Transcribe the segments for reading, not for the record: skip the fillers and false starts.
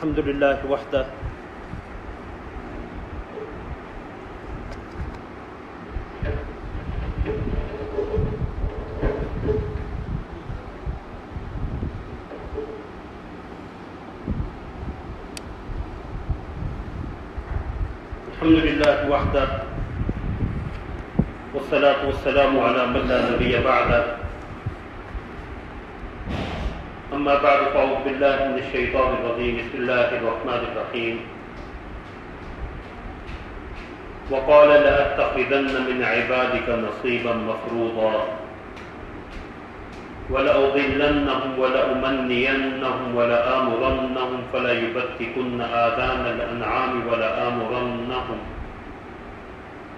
الحمد لله وحده الحمد لله وحده والصلاة والسلام على من لا نبي بعده أما بعد فأعوذ بالله من الشيطان الرجيم بسم الله الرحمن الرحيم وقال لأتخذن من عبادك نصيبا مفروضا ولأضلنهم ولأمنينهم ولآمرنهم فليبتكن آذان الأنعام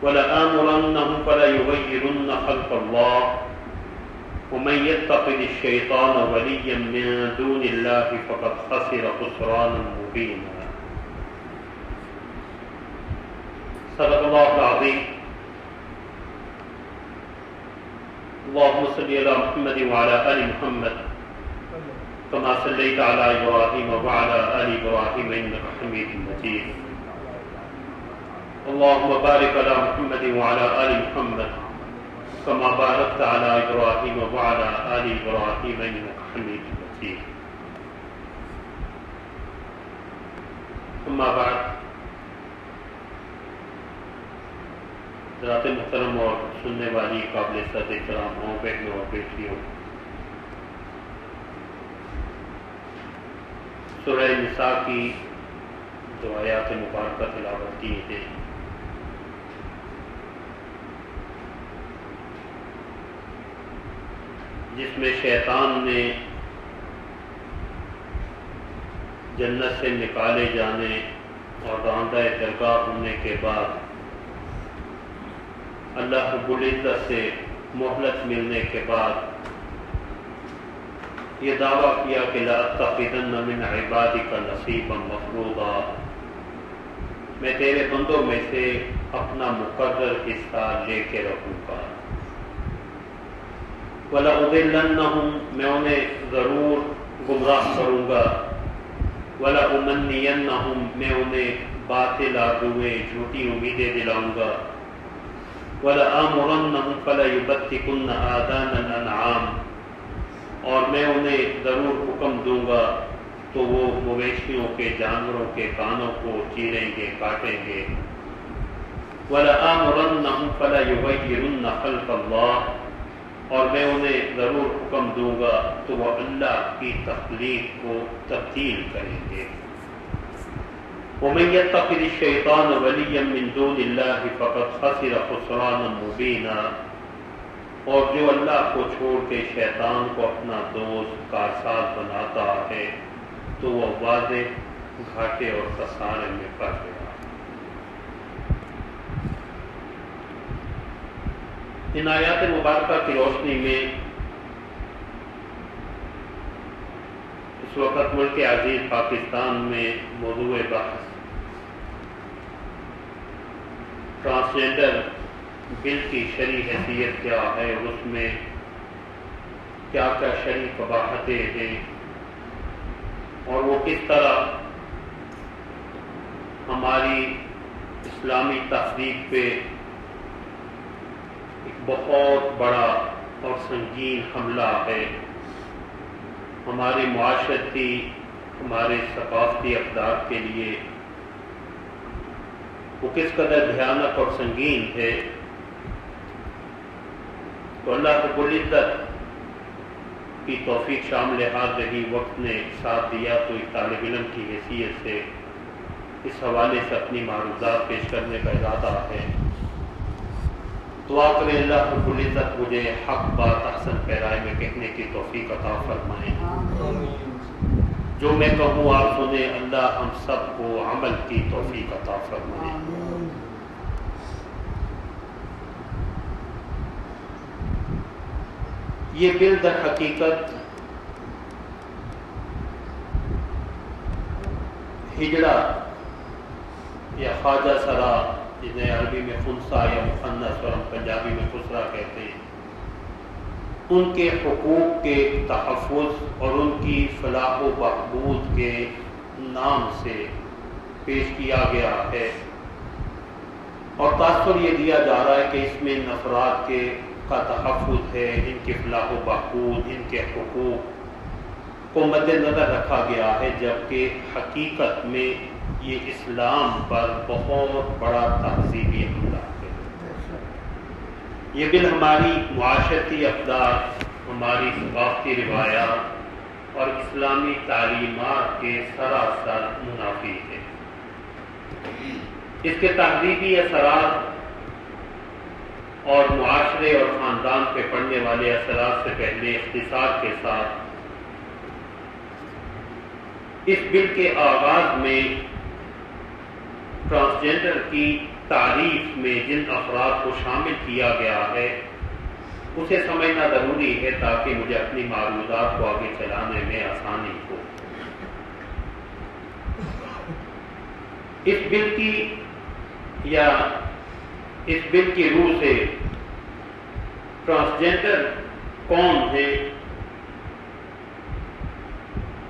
ولآمرنهم فليغيرن خلق الله ومن يتخذ الشيطان وليا من دون الله فقد خسر خسرانا مبينا صدق الله العظيم اللهم صل على محمد وعلى آل محمد كما صليت على إبراهيم وعلى آل إبراهيم إنك حميد مجيد اللهم بارك على محمد وعلى آل محمد كما باركت على إبراهيم وعلى آل إبراهيم إنك حميد مجيد أما بعد حضرات محترم اور سننے والی قابل عزت احترام ہوں بہنوں اور بیٹیوں، سورہ نساء کی جو آیات مبارکہ تلاوت کی ہے، جس میں شیطان نے جنت سے نکالے جانے اور راندہ درگاہ ہونے کے بعد اللہ رب العزت سے مہلت ملنے کے بعد یہ دعویٰ کیا کہ لَأَتَّخِذَنَّ مِنْ عِبَادِكَ نَصِيبًا مَفْرُوضًا، میں تیرے بندوں میں سے اپنا مقرر حصہ لے کے رکھوں گا، وَلَأُضِلَّنَّهُمْ، میں انہیں ضرور گمراہ کروں گا، وَلَأُمَنِّيَنَّهُمْ، میں انہیں باطل آرزوئیں جھوٹی امیدیں دلاؤں گا، وَلَآمُرَنَّهُمْ فَلَيُبَتِّكُنَّ آذَانَ الْأَنْعَامِ، اور میں انہیں ضرور حکم دوں گا تو وہ مویشیوں کے جانوروں کے کانوں کو چیریں گے، کاٹیں گے، وَلَآمُرَنَّهُمْ فَلَيُغَيِّرُنَّ خَلْقَ اللَّهِ، اور میں انہیں ضرور حکم دوں گا تو وہ اللہ کی تخلیق کو تبدیل کریں گے، وَمَن يَتَّخِذِ الشَّيْطَانَ وَلِيًّا مِّن دُونِ اللَّهِ فَقَدْ خَسِرَ خُسْرَانًا مُبِينًا، اور جو اللہ کو چھوڑ کے شیطان کو اپنا دوست کارساز بناتا ہے تو وہ واضح گھاٹے اور خسارے میں پڑ گیا۔ ان آیات مبارکہ کی روشنی میں اس وقت ملک عزیز پاکستان میں موضوع بحث ٹرانسجنڈر بل کی شرعی حیثیت کیا ہے اور اس میں کیا کیا شرعی قباحتیں ہیں اور وہ کس طرح ہماری اسلامی تہذیب پہ ایک بہت بڑا اور سنگین حملہ ہے، ہماری معاشرتی، ہمارے ثقافتی اقدار کے لیے وہ کس قدر بھیانک اور سنگین ہے۔ تو اللہ رب العزت کی توفیق شامل حال رہی، وقت نے ساتھ دیا تو ایک طالب علم کی حیثیت سے اس حوالے سے اپنی معروضات پیش کرنے کا ارادہ ہے۔ دعا کریں اللہ رب العزت مجھے حق بات احسن پیرائے میں کہنے کی توفیق عطا فرمائیں، جو میں کہوں آپ سنیں، اللہ ہم سب کو عمل کی توفیق عطا فرمائیں۔ یہ بل در حقیقت ہجڑا یا خواجہ سرا، جنہیں عربی میں خنثی یا مخنث اور ہم پنجابی میں خسرا کہتے ہیں، ان کے حقوق کے تحفظ اور ان کی فلاح و بہبود کے نام سے پیش کیا گیا ہے، اور تاثر یہ دیا جا رہا ہے کہ اس میں افراد کا تحفظ ہے، ان کے فلاح و بہبود، ان کے حقوق کو مد نظر رکھا گیا ہے، جبکہ حقیقت میں یہ اسلام پر بہت بڑا تہذیبی حملہ ہے۔ یہ بل ہماری معاشرتی اقدار، ہماری ثقافتی روایات اور اسلامی تعلیمات کے سراسر منافی ہے۔ اس کے تہذیبی اثرات اور معاشرے اور خاندان پہ پڑنے والے اثرات سے پہلے اختصار کے ساتھ اس بل کے آغاز میں ٹرانسجنڈر کی تعریف میں جن افراد کو شامل کیا گیا ہے اسے سمجھنا ضروری ہے تاکہ مجھے اپنی معروضات کو آگے چلانے میں آسانی ہو۔ اس بل کی روح سے ٹرانسجنڈر کون ہے؟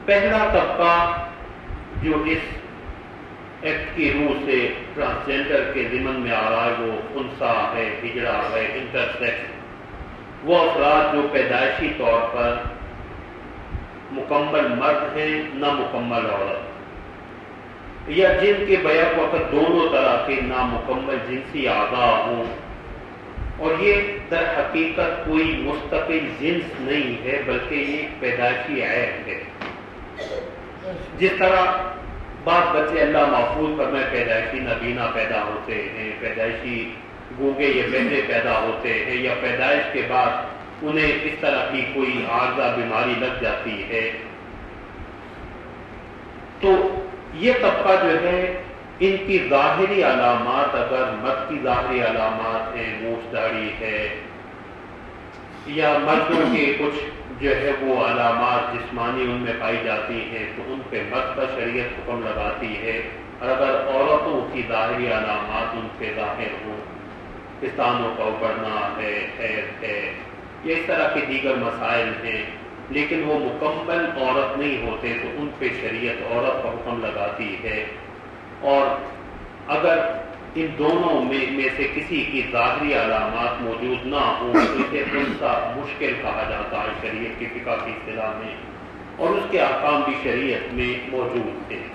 پہلا طبقہ جو اس ایکٹ کی روح سے ٹرانسجنڈر کے ضمن میں آ رہا ہے وہ انسا ہے، ہجڑا ہے، انٹرسیکس، وہ افراد جو پیدائشی طور پر مکمل مرد ہیں نہ مکمل عورت، یا جن کے بیک وقت دونوں طرح کے نامکمل جنسی اعضاء ہوں، اور یہ در حقیقت کوئی مستقل جنس نہیں ہے بلکہ یہ ایک پیدائشی عیب ہے۔ جس طرح بعض بچے اللہ محفوظ پر میں پیدائشی نابینا پیدا ہوتے ہیں، پیدائشی گونگے یا بہرے پیدا ہوتے ہیں، یا پیدائش کے بعد انہیں اس طرح کی کوئی عارضہ بیماری لگ جاتی ہے، تو یہ طبقہ جو ہے ان کی ظاہری علامات اگر مرد کی ظاہری علامات ہیں، مونچھ داڑھی ہے، یا مردوں کے کچھ جو ہے وہ علامات جسمانی ان میں پائی جاتی ہیں تو ان پہ مرد کا شریعت حکم لگاتی ہے، اور اگر عورتوں کی ظاہری علامات ان پہ ظاہر ہوں، پستانوں کا ابھرنا ہے، حیض ہے، یا اس طرح کے دیگر مسائل ہیں، لیکن وہ مکمل عورت نہیں ہوتے تو ان پہ شریعت عورت کا حکم لگاتی ہے، اور اگر ان دونوں میں سے کسی کی ظاہری علامات موجود نہ ہوں تو اسے انسا مشکل کہا جاتا ہے شریعت کی فقہ کی اصطلاح میں، اور اس کے احکام بھی شریعت میں موجود ہیں۔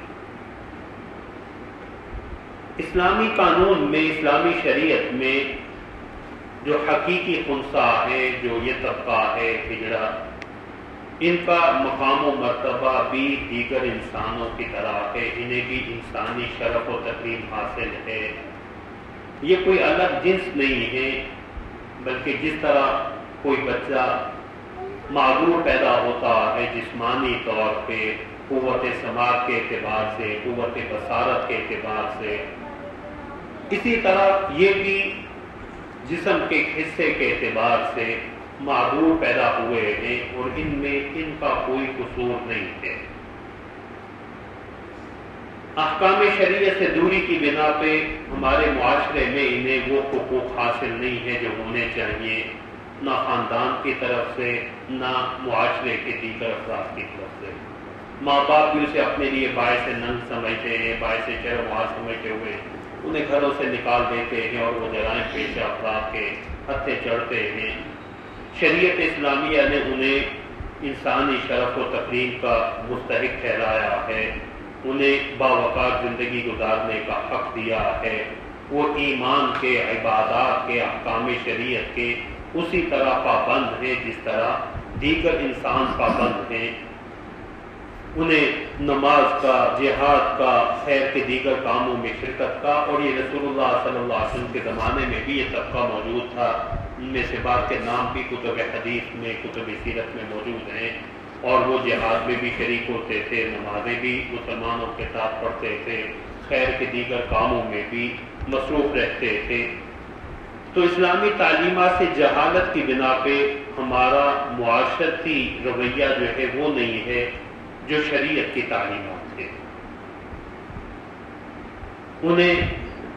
اسلامی قانون میں، اسلامی شریعت میں جو حقیقی خنثی ہے، جو یہ طبقہ ہے ہجڑا، ان کا مقام و مرتبہ بھی دیگر انسانوں کی طرح ہے، انہیں بھی انسانی شرف و تکریم حاصل ہے، یہ کوئی الگ جنس نہیں ہے، بلکہ جس طرح کوئی بچہ معذور پیدا ہوتا ہے جسمانی طور پہ، قوت سماعت کے اعتبار سے، قوت بصارت کے اعتبار سے، اسی طرح یہ بھی جسم کے حصے کے اعتبار سے معذور پیدا ہوئے ہیں، اور ان میں ان کا کوئی قصور نہیں ہے۔ احکام شریعت سے دوری کی بنا پہ ہمارے معاشرے میں انہیں وہ حقوق حاصل نہیں ہے جو ہونے چاہیے، نہ خاندان کی طرف سے نہ معاشرے کے دیگر افراد کی طرف سے۔ ماں باپ بھی اسے اپنے لیے باعث ننگ سمجھتے ہیں، باعث شرم و حیا سمجھتے ہوئے انہیں گھروں سے نکال دیتے ہیں، اور وہ جرائم پیشہ افراد کے ہتھے چڑھتے ہیں۔ شریعت اسلامیہ نے انہیں انسانی شرف و تکریم کا مستحق ٹھہرایا ہے، انہیں باوقار زندگی گزارنے کا حق دیا ہے، وہ ایمان کے، عبادات کے، احکام شریعت کے اسی طرح پابند ہیں جس طرح دیگر انسان پابند ہیں، انہیں نماز کا، جہاد کا، خیر کے دیگر کاموں میں شرکت کا، اور یہ رسول اللہ صلی اللہ علیہ وسلم کے زمانے میں بھی یہ طبقہ موجود تھا، ان میں سے بعض کے نام بھی کتب حدیث میں، کتب سیرت میں موجود ہیں، اور وہ جہاد میں بھی شریک ہوتے تھے، نمازیں بھی مسلمانوں کے ساتھ پڑھتے تھے، خیر کے دیگر کاموں میں بھی مصروف رہتے تھے۔ تو اسلامی تعلیمات سے جہالت کی بنا پہ ہمارا معاشرتی رویہ جو ہے وہ نہیں ہے جو شریعت کی تعلیمات ہے۔ انہیں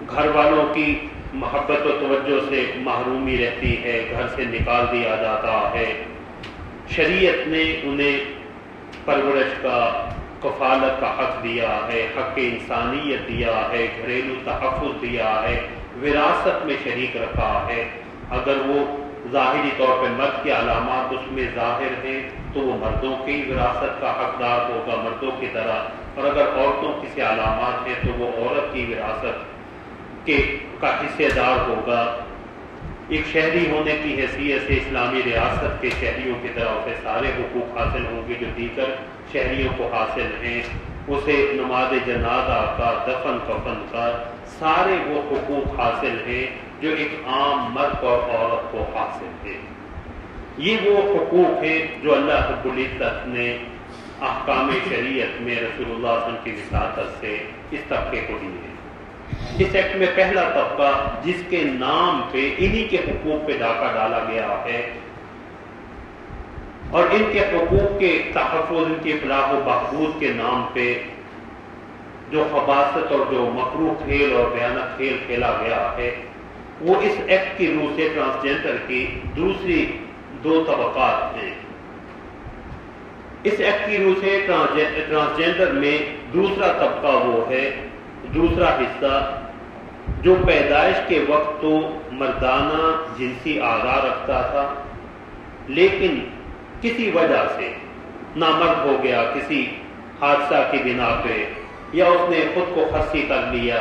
گھر والوں کی محبت و توجہ سے محرومی رہتی ہے، گھر سے نکال دیا جاتا ہے، شریعت نے انہیں پرورش کا، کفالت کا حق دیا ہے، حق انسانیت دیا ہے، گھریلو تحفظ دیا ہے، وراثت میں شریک رکھا ہے۔ اگر وہ ظاہری طور پہ مرد کے علامات اس میں ظاہر ہیں تو وہ مردوں کی وراثت کا حقدار ہوگا مردوں کی طرح، اور اگر عورتوں کی سے علامات ہیں تو وہ عورت کی وراثت کا حصے دار ہوگا۔ ایک شہری ہونے کی حیثیت سے اسلامی ریاست کے شہریوں کی طرح اسے سارے حقوق حاصل ہوں گے جو دیگر شہریوں کو حاصل ہیں۔ اسے نماز جنازہ کا، دفن کفن کا، سارے وہ حقوق حاصل ہیں جو ایک عام مرد اور عورت کو حاصل ہے۔ یہ وہ حقوق ہیں جو اللہ رب العزت نے احکام شریعت میں رسول اللہ صلی اللہ علیہ وسلم کی وساطت سے اس طبقے کو دیے ہیں۔ اس ایکٹ میں پہلا طبقہ جس کے نام پہ انہی کے حقوق پہ ڈاکہ ڈالا گیا ہے اور ان کے حقوق کے تحفظ، ان کی فلاح و بہبود کے نام پہ جو خباثت اور جو مکروہ کھیل اور بھیانک کھیل کھیلا گیا ہے، وہ اس ایکٹ کی روح سے ٹرانسجینڈر کی دوسری دو طبقات ہیں۔ اس ایکٹ کی روح سے ٹرانسجینڈر میں دوسرا طبقہ وہ ہے، دوسرا حصہ جو پیدائش کے وقت تو مردانہ جنسی اعضاء رکھتا تھا، لیکن کسی وجہ سے نامرد ہو گیا، کسی حادثہ کی بنا پہ، یا اس نے خود کو خصی کر لیا،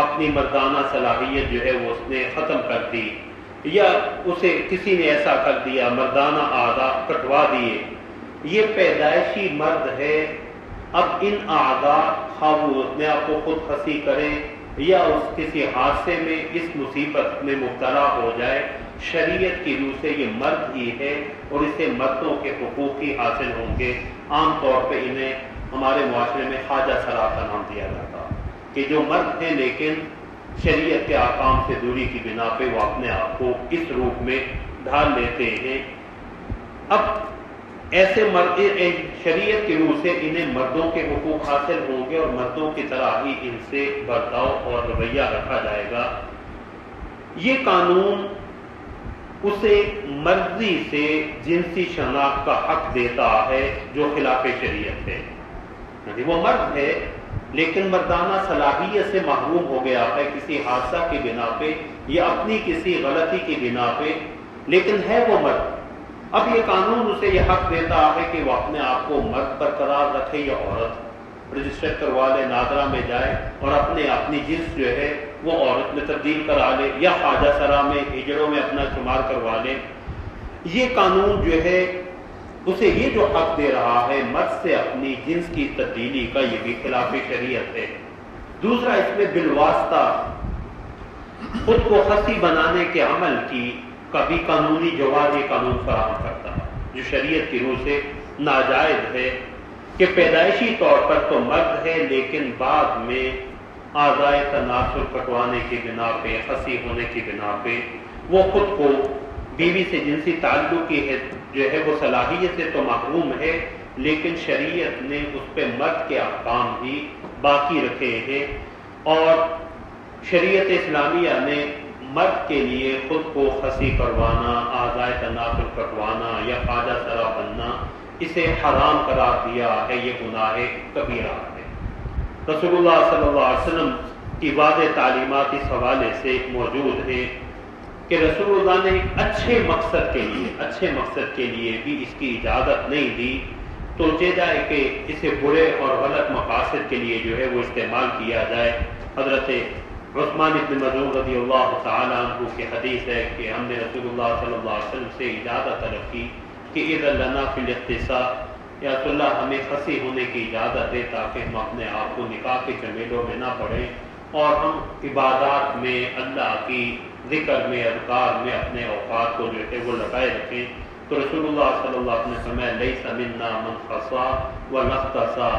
اپنی مردانہ صلاحیت جو ہے وہ اس نے ختم کر دی، یا اسے کسی نے ایسا کر دیا مردانہ اعضاء کٹوا دیے، یہ پیدائشی مرد ہے۔ اب ان اعضاء خواہ وہ اپنے آپ کو خود خصی کرے یا اس کسی حادثے میں اس مصیبت میں مبتلا ہو جائے، شریعت کی روح سے یہ مرد ہی ہے اور اسے مردوں کے حقوق ہی حاصل ہوں گے۔ عام طور پہ انہیں ہمارے معاشرے میں خواجہ سرا کا نام دیا جاتا کہ جو مرد ہیں لیکن شریعت کے احکام سے دوری کی بنا پہ وہ اپنے آپ کو اس روپ میں ڈھال لیتے ہیں۔ اب ایسے مرد شریعت کی روح سے انہیں مردوں کے حقوق حاصل ہوں گے اور مردوں کی طرح ہی ان سے برتاؤ اور رویہ رکھا جائے گا۔ یہ قانون اسے مرضی سے جنسی شناخت کا حق دیتا ہے جو خلاف شریعت ہے، یعنی وہ مرد ہے لیکن مردانہ صلاحیت سے محروم ہو گیا ہے کسی حادثہ کی بنا پہ یا اپنی کسی غلطی کی بنا پہ، لیکن ہے وہ مرد۔ اب یہ قانون اسے یہ حق دیتا ہے کہ وہ اپنے آپ کو مرد برقرار رکھے یا عورت، رجسٹر کروا لے، نادرا میں جائے اور اپنی جنس جو ہے وہ عورت میں تبدیل کرا لے یا خواجہ سرا میں ہجڑوں میں اپنا شمار کروا لے۔ یہ قانون جو ہے اسے یہ جو حق دے رہا ہے مرد سے اپنی جنس کی تبدیلی کا، یہ بھی خلاف شریعت ہے۔ دوسرا، اس میں بالواسطہ خود کو خصی بنانے کے عمل کی کبھی قانونی جواز یہ قانون فراہم کرتا ہے جو شریعت کی روح سے ناجائز ہے کہ پیدائشی طور پر تو مرد ہے لیکن بعد میں اعضائے تناسل کٹوانے کی بنا پہ، خصی ہونے کی بنا پہ وہ خود کو بیوی سے جنسی تعلق کی جو ہے وہ صلاحیت سے تو محروم ہے، لیکن شریعت نے اس پہ مرد کے احکام ہی باقی رکھے ہیں، اور شریعت اسلامیہ نے مرد کے لیے خود کو خصی کروانا، اعضائے تناسل کٹوانا یا خواجہ سرا بننا اسے حرام قرار دیا ہے، یہ گناہ کبیرہ ہے۔ رسول اللہ صلی اللہ علیہ وسلم کی واضح تعلیمات اس حوالے سے موجود ہیں کہ رسول اللہ نے ایک اچھے مقصد کے لیے بھی اس کی اجازت نہیں دی، تو جائے کہ اسے برے اور غلط مقاصد کے لیے جو ہے وہ استعمال کیا جائے۔ حضرت عثمان بن مظعون رضی اللہ تعالیٰ عنہ کی حدیث ہے کہ ہم نے رسول اللہ صلی اللہ علیہ وسلم سے اجازت طلب کی کہ اذن لنا فی الاختصاء، یا رسول اللہ ہمیں خصی ہونے کی اجازت دے تاکہ ہم اپنے آپ کو نکاح کے جمیلوں میں نہ پڑیں اور ہم عبادات میں، اللہ کی ذکر میں، اذکار میں اپنے اوقات کو جو ہے وہ لگائے رکھیں۔ تو رسول اللہ صلی اللہ علیہ وسلم نے فرمایا لیس منا من خصا ولا اختصا،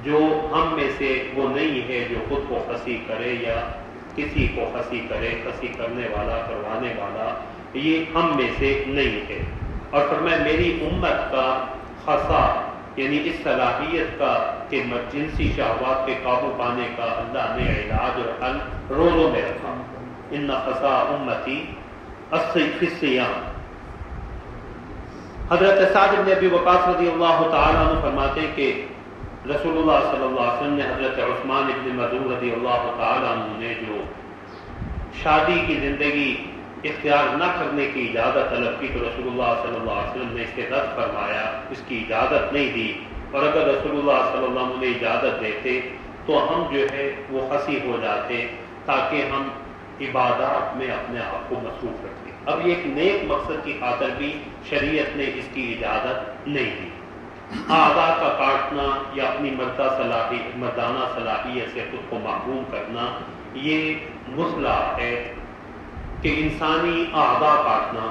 جو ہم میں سے وہ نہیں ہے جو خود کو خصی کرے یا کسی کو خصی کرے، خصی کرنے والا، کروانے والا، یہ ہم میں سے نہیں ہے۔ اور فرمایا میری امت کا خصا یعنی اس صلاحیت کا کہ جنسی شہوات پہ قابو پانے کا اللہ نے علاج اور حل روزوں میں رکھا۔ ان خصا امتی فی الصیام۔ حضرت سعد بن ابی وقاص رضی اللہ تعالیٰ عنہ فرماتے ہیں کہ رسول اللہ صلی اللہ علیہ وسلم نے حضرت عثمان ابن مظعون رضی اللہ تعالیٰ عنہ نے جو شادی کی زندگی اختیار نہ کرنے کی اجازت طلب کی تو رسول اللہ صلی اللہ علیہ وسلم نے اس کے رد فرمایا، اس کی اجازت نہیں دی، اور اگر رسول اللہ صلی اللہ علیہ وسلم نے اجازت دیتے تو ہم جو ہے وہ ہنسی ہو جاتے تاکہ ہم عبادات میں اپنے آپ کو مصروف رکھیں۔ اب یہ ایک نیک مقصد کی خاطر بھی شریعت نے اس کی اجازت نہیں دی۔ اعضاء کا کاٹنا یا اپنی مردانہ صلاحیت سے خود کو محروم کرنا یہ مسئلہ ہے کہ انسانی اعضاء کاٹنا،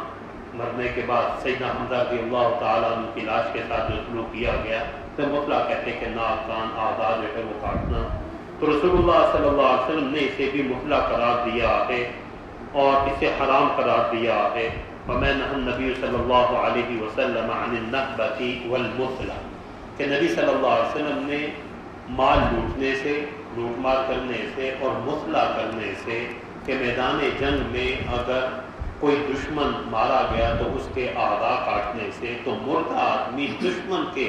مرنے کے بعد سیدنا حمزہ رضی اللہ تعالیٰ عنہ کی لاش کے ساتھ جو سلوک کیا گیا تو مسئلہ کہتے ہیں کہ ناک کان اعضاء جو ہے وہ کاٹنا، تو رسول اللہ صلی اللہ علیہ وسلم نے اسے بھی مسئلہ قرار دیا ہے اور اسے حرام قرار دیا ہے۔ وَمَنْ نَهَى النَّبِيُّ صلی اللہ علیہ وسلم عن النَّهْبَةِ وَالْمُثْلَةِ کہ نبی صلی اللہ علیہ وسلم نے مال لوٹنے سے، لوٹ مار کرنے سے اور مثلا کرنے سے کہ میدان جنگ میں اگر کوئی دشمن مارا گیا تو اس کے اعضاء کاٹنے سے، تو مردہ آدمی دشمن کے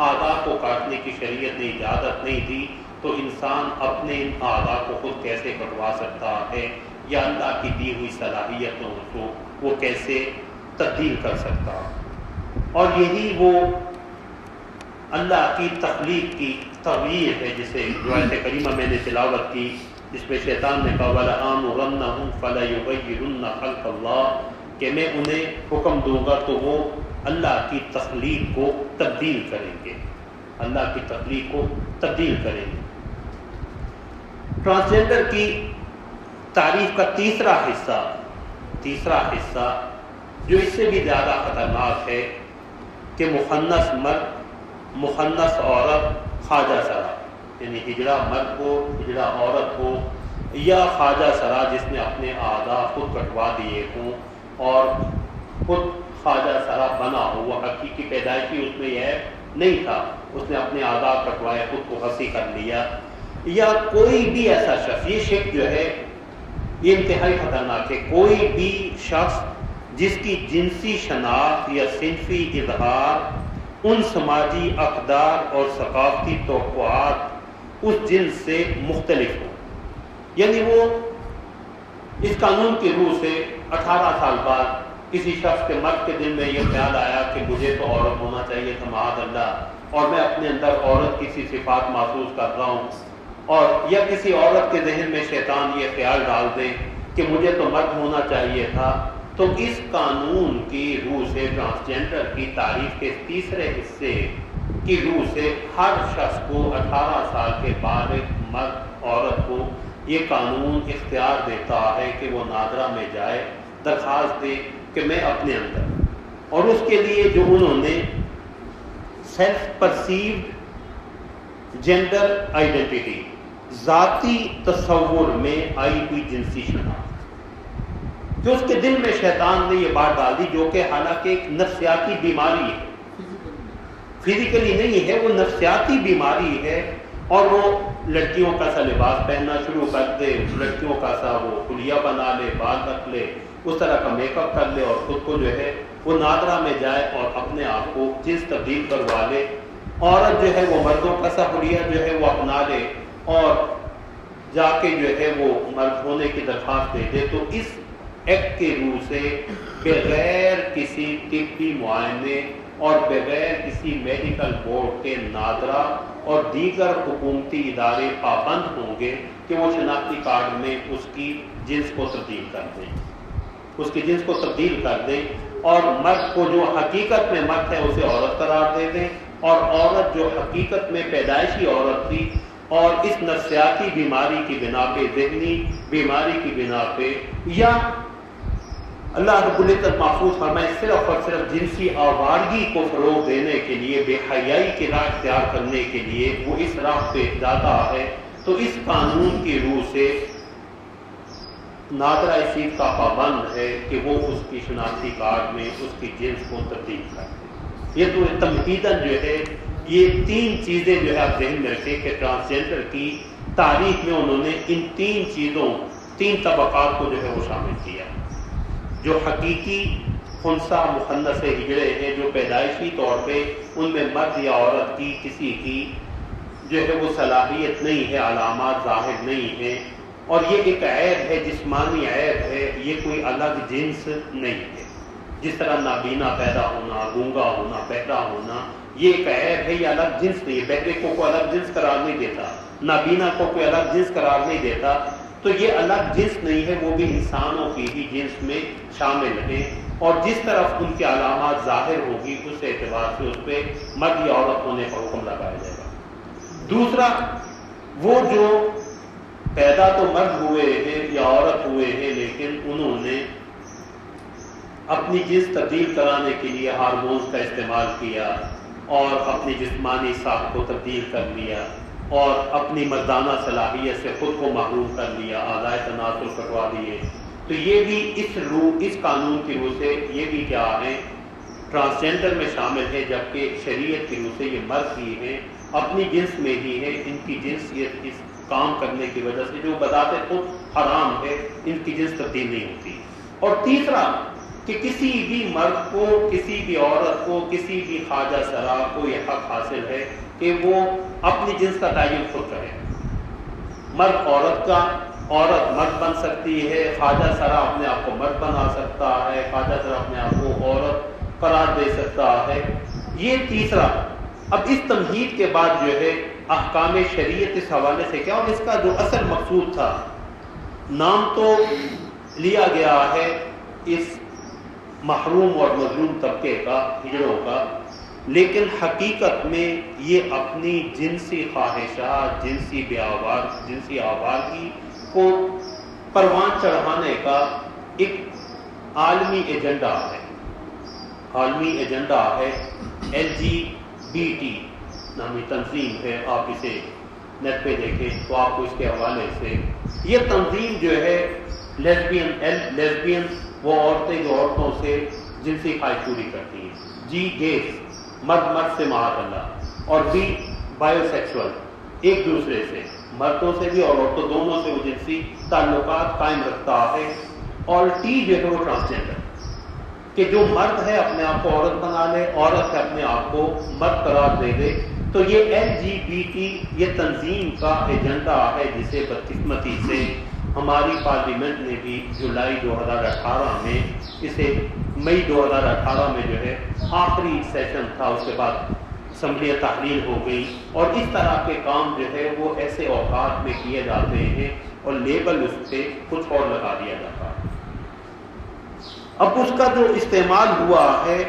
اعضاء کو کاٹنے کی شریعت نے اجازت نہیں دی، تو انسان اپنے ان اعضاء کو خود کیسے کٹوا سکتا ہے یا اللہ کی دی ہوئی صلاحیتوں کو وہ کیسے تبدیل کر سکتا؟ اور یہی وہ اللہ کی تخلیق کی تغییر ہے جسے روایت کریمہ میں نے تلاوت کی، جس میں شیطان نے کہا وَلَآمُرَنَّهُمْ فَلَيُغَيِّرُنَّ خَلْقَ اللَّهِ کہ میں انہیں حکم دوں گا تو وہ اللہ کی تخلیق کو تبدیل کریں گے، اللہ کی تخلیق کو تبدیل کریں گے۔ ٹرانسجنڈر کی تعریف کا تیسرا حصہ جو اس سے بھی زیادہ خطرناک ہے کہ مخنث مرد، مخنث عورت، خواجہ سرا، یعنی ہجڑا مرد ہو، ہجڑا عورت ہو، یا خواجہ سرا جس نے اپنے اعضاء خود کٹوا دیے ہوں اور خود خواجہ سرا بنا ہو، وہ حقیقی پیدائشی اس میں یہ نہیں تھا، اس نے اپنے اعضاء کٹوائے، خود کو ہنسی کر لیا، یا کوئی بھی ایسا شخص، یہ شرک جو ہے یہ انتہائی خطرناک ہے، کوئی بھی شخص جس کی جنسی شناخت یا صنفی اظہار ان سماجی اقدار اور ثقافتی توقعات اس جنس سے مختلف ہو، یعنی وہ اس قانون کی روح سے 18 سال بعد کسی شخص کے مرد کے دل میں یہ خیال آیا کہ مجھے تو عورت ہونا چاہیے تھا معاذ اللہ، اور میں اپنے اندر عورت کی سی صفات محسوس کر رہا ہوں، اور یا کسی عورت کے ذہن میں شیطان یہ خیال ڈال دے کہ مجھے تو مرد ہونا چاہیے تھا، تو اس قانون کی روح سے، ٹرانسجنڈر کی تعریف کے تیسرے حصے کی روح سے ہر شخص کو 18 سال کے بعد مرد عورت کو یہ قانون اختیار دیتا ہے کہ وہ نادرہ میں جائے، درخواست دے کہ میں اپنے اندر، اور اس کے لیے جو انہوں نے سیلف پرسیوڈ جینڈر آئیڈینٹیٹی، ذاتی تصور میں آئی ہوئی جنسی شناخت، جو اس کے دل میں شیطان نے یہ بات ڈال دی، جو کہ حالانکہ ایک نفسیاتی بیماری ہے، فزیکلی نہیں ہے، وہ نفسیاتی بیماری ہے، اور وہ لڑکیوں کا سا لباس پہننا شروع کر دے، لڑکیوں کا سا وہ خلیہ بنا لے، بال رکھ لے، اس طرح کا میک اپ کر لے، اور خود کو جو ہے وہ نادرہ میں جائے اور اپنے آپ کو جنس تبدیل کروا لے، عورت جو ہے وہ مردوں کا سا خلیہ جو ہے وہ اپنا لے اور جا کے جو ہے وہ مرد ہونے کی درخواست دے دے، تو اس ایکٹ کے روح سے بغیر کسی طبی معائنے اور بغیر کسی میڈیکل بورڈ کے نادرہ اور دیگر حکومتی ادارے پابند ہوں گے کہ وہ شناختی کارڈ میں اس کی جنس کو تبدیل کر دیں، اس کی جنس کو تبدیل کر دیں، اور مرد کو جو حقیقت میں مرد ہے اسے عورت قرار دے دیں، اور عورت جو حقیقت میں پیدائشی عورت تھی اور اس نفسیاتی بیماری کی بنا پہ، ذہنی بیماری کی بنا پہ، یا اللہ رب العزت محفوظ فرمائے صرف اور صرف جنسی آوارگی کو فروغ دینے کے لیے، بے حیائی کی راہ اختیار کرنے کے لیے وہ اس راہ پہ جاتا ہے، تو اس قانون کی روح سے نادرہ اس چیز کا پابند ہے کہ وہ اس کی شناختی کارڈ میں اس کی جنس کو تبدیل کر دے۔ یہ تو تمہیداً جو ہے یہ تین چیزیں جو ہے آپ ذہن میں رکھیں کہ ٹرانسجنڈر کی تاریخ میں انہوں نے ان تین چیزوں، تین طبقات کو جو ہے وہ شامل کیا، جو حقیقی خنثی مخنث ہجڑے ہیں، جو پیدائشی طور پہ ان میں مرد یا عورت کی کسی کی جو ہے وہ صلاحیت نہیں ہے، علامات ظاہر نہیں ہیں، اور یہ ایک عیب ہے، جسمانی عیب ہے، یہ کوئی الگ جنس نہیں ہے۔ جس طرح نابینا پیدا ہونا، گونگا ہونا، بہرا ہونا، یہ ایک عیب ہے، یہ الگ جنس نہیں ہے۔ بہرے کو کوئی الگ جنس قرار نہیں دیتا، نابینا کو کوئی الگ جنس قرار نہیں دیتا، تو یہ الگ جنس نہیں ہے، وہ بھی انسانوں کی ہی جنس میں شامل ہیں، اور جس طرف ان کی علامات ظاہر ہوگی اس اعتبار سے اس پہ مرد یا عورت ہونے کا حکم لگایا جائے گا۔ دوسرا، وہ جو پیدا تو مرد ہوئے ہیں یا عورت ہوئے ہیں، لیکن انہوں نے اپنی جنس تبدیل کرانے کے لیے ہارمونز کا استعمال کیا اور اپنی جسمانی ساخت کو تبدیل کر لیا اور اپنی مردانہ صلاحیت سے خود کو محروم کر لیا، اعضائے تناسل کٹوا دیے، تو یہ بھی اس قانون کی روح سے یہ بھی کیا ہے، ٹرانسجینڈر میں شامل ہے، جبکہ شریعت کی روح سے یہ مرد ہی ہیں، اپنی جنس میں ہی ہے، ان کی جنس یہ اس کام کرنے کی وجہ سے جو بذات خود حرام ہے، ان کی جنس تبدیل نہیں ہوتی۔ اور تیسرا کہ کسی بھی مرد کو، کسی بھی عورت کو، کسی بھی خواجہ سرا کو یہ حق حاصل ہے کہ وہ اپنی جنس کا تعین خود کرے۔ مرد عورت کا، عورت مرد بن سکتی ہے، خواجہ سرا اپنے آپ کو مرد بنا سکتا ہے، خواجہ سرا اپنے آپ کو عورت قرار دے سکتا ہے۔ یہ تیسرا۔ اب اس تمہید کے بعد جو ہے احکام شریعت اس حوالے سے کیا، اور اس کا جو اصل مقصود تھا، نام تو لیا گیا ہے اس محروم اور مظلوم طبقے کا، ہجڑوں کا، لیکن حقیقت میں یہ اپنی جنسی خواہشات، جنسی آوارگی کو پروان چڑھانے کا ایک عالمی ایجنڈا ہے۔ عالمی ایجنڈا ہے، LGBT نامی تنظیم ہے، آپ اسے نیٹ پہ دیکھیں تو آپ کو اس کے حوالے سے یہ تنظیم جو ہے لیسبین وہ عورتیں جو عورتوں سے جنسی خواہش پوری کرتی ہیں، جی گیز مرد سے معاذ اللہ، اور بھی بایو سیکسول ایک دوسرے سے، مردوں سے بھی اور عورتوں دونوں سے وہ جنسی تعلقات قائم رکھتا ہے، اور ٹی جو ہے وہ ٹرانسجینڈر، کہ جو مرد ہے اپنے آپ کو عورت بنا لے، عورت ہے اپنے آپ کو مرد قرار دے دے، تو یہ LGBT یہ تنظیم کا ایجنڈا ہے، جسے بدقسمتی سے ہماری پارلیمنٹ نے بھی جولائی 2018 میں اسے مئی 2018 میں جو ہے آخری سیشن تھا، اس کے بعد اسمبلی تحلیل ہو گئی، اور اس طرح کے کام جو ہے وہ ایسے اوقات میں کیے جاتے ہیں اور لیبل اس پہ کچھ اور لگا دیا جاتا ہے۔ اب اس کا جو استعمال ہوا ہے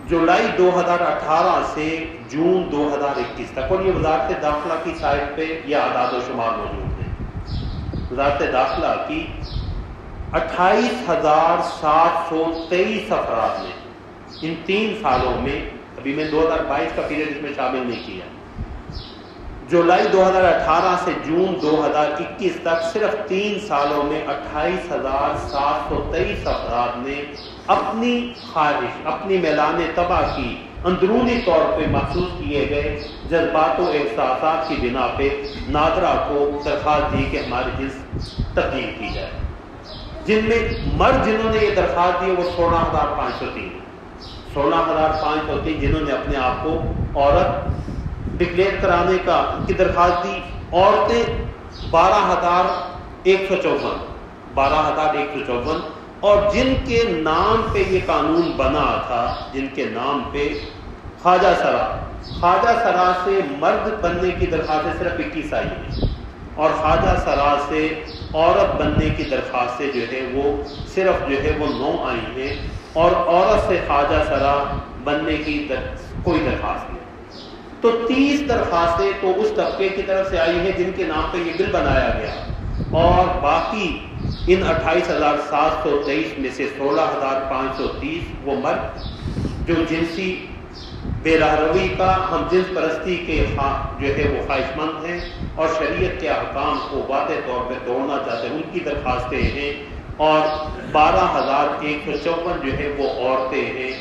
جولائی 2018 سے جون 2021 تک، اور یہ وزارت داخلہ کی سائٹ پہ یہ اعداد و شمار موجود ہیں۔ وزارت داخلہ کی 28,723 افراد نے ان 3 سالوں میں، ابھی میں 2022 کا پیریڈ اس میں شامل نہیں کیا، جولائی 2018 سے جون 2021 تک صرف 3 سالوں میں 28,723 افراد نے اپنی خواہش، اپنی میلان طبع کی اندرونی طور پہ محسوس کیے گئے جذبات و احساسات کی بنا پہ نادرہ کو درخواست دی کہ ہماری جنس تبدیل کی جائے، جن میں مرد جنہوں نے یہ درخواست دی وہ 16,503 16,503 جنہوں نے اپنے آپ کو عورت ڈکلیئر کرانے کی درخواست دی، عورتیں 12,154 اور جن کے نام پہ یہ قانون بنا تھا، جن کے نام پہ خواجہ سرا سے مرد بننے کی درخواستیں صرف 21 آئی ہیں، اور خواجہ سرا سے عورت بننے کی درخواستیں جو ہے وہ صرف جو ہے وہ 9 آئی ہیں، اور عورت سے خواجہ سرا بننے کی کوئی درخواست نہیں۔ تو 30 درخواستیں تو اس طبقے کی طرف سے آئی ہیں جن کے نام پہ یہ بل بنایا گیا، اور باقی ان 28,723 میں سے 16,530 وہ مرد جو جنسی بے راہروی کا، ہم جنس پرستی کے جو ہے وہ خواہش مند ہیں اور شریعت کے احکام کو واضح طور پہ توڑنا چاہتے ہیں، ان کی درخواستیں ہیں، اور 12,154 جو ہے وہ عورتیں ہیں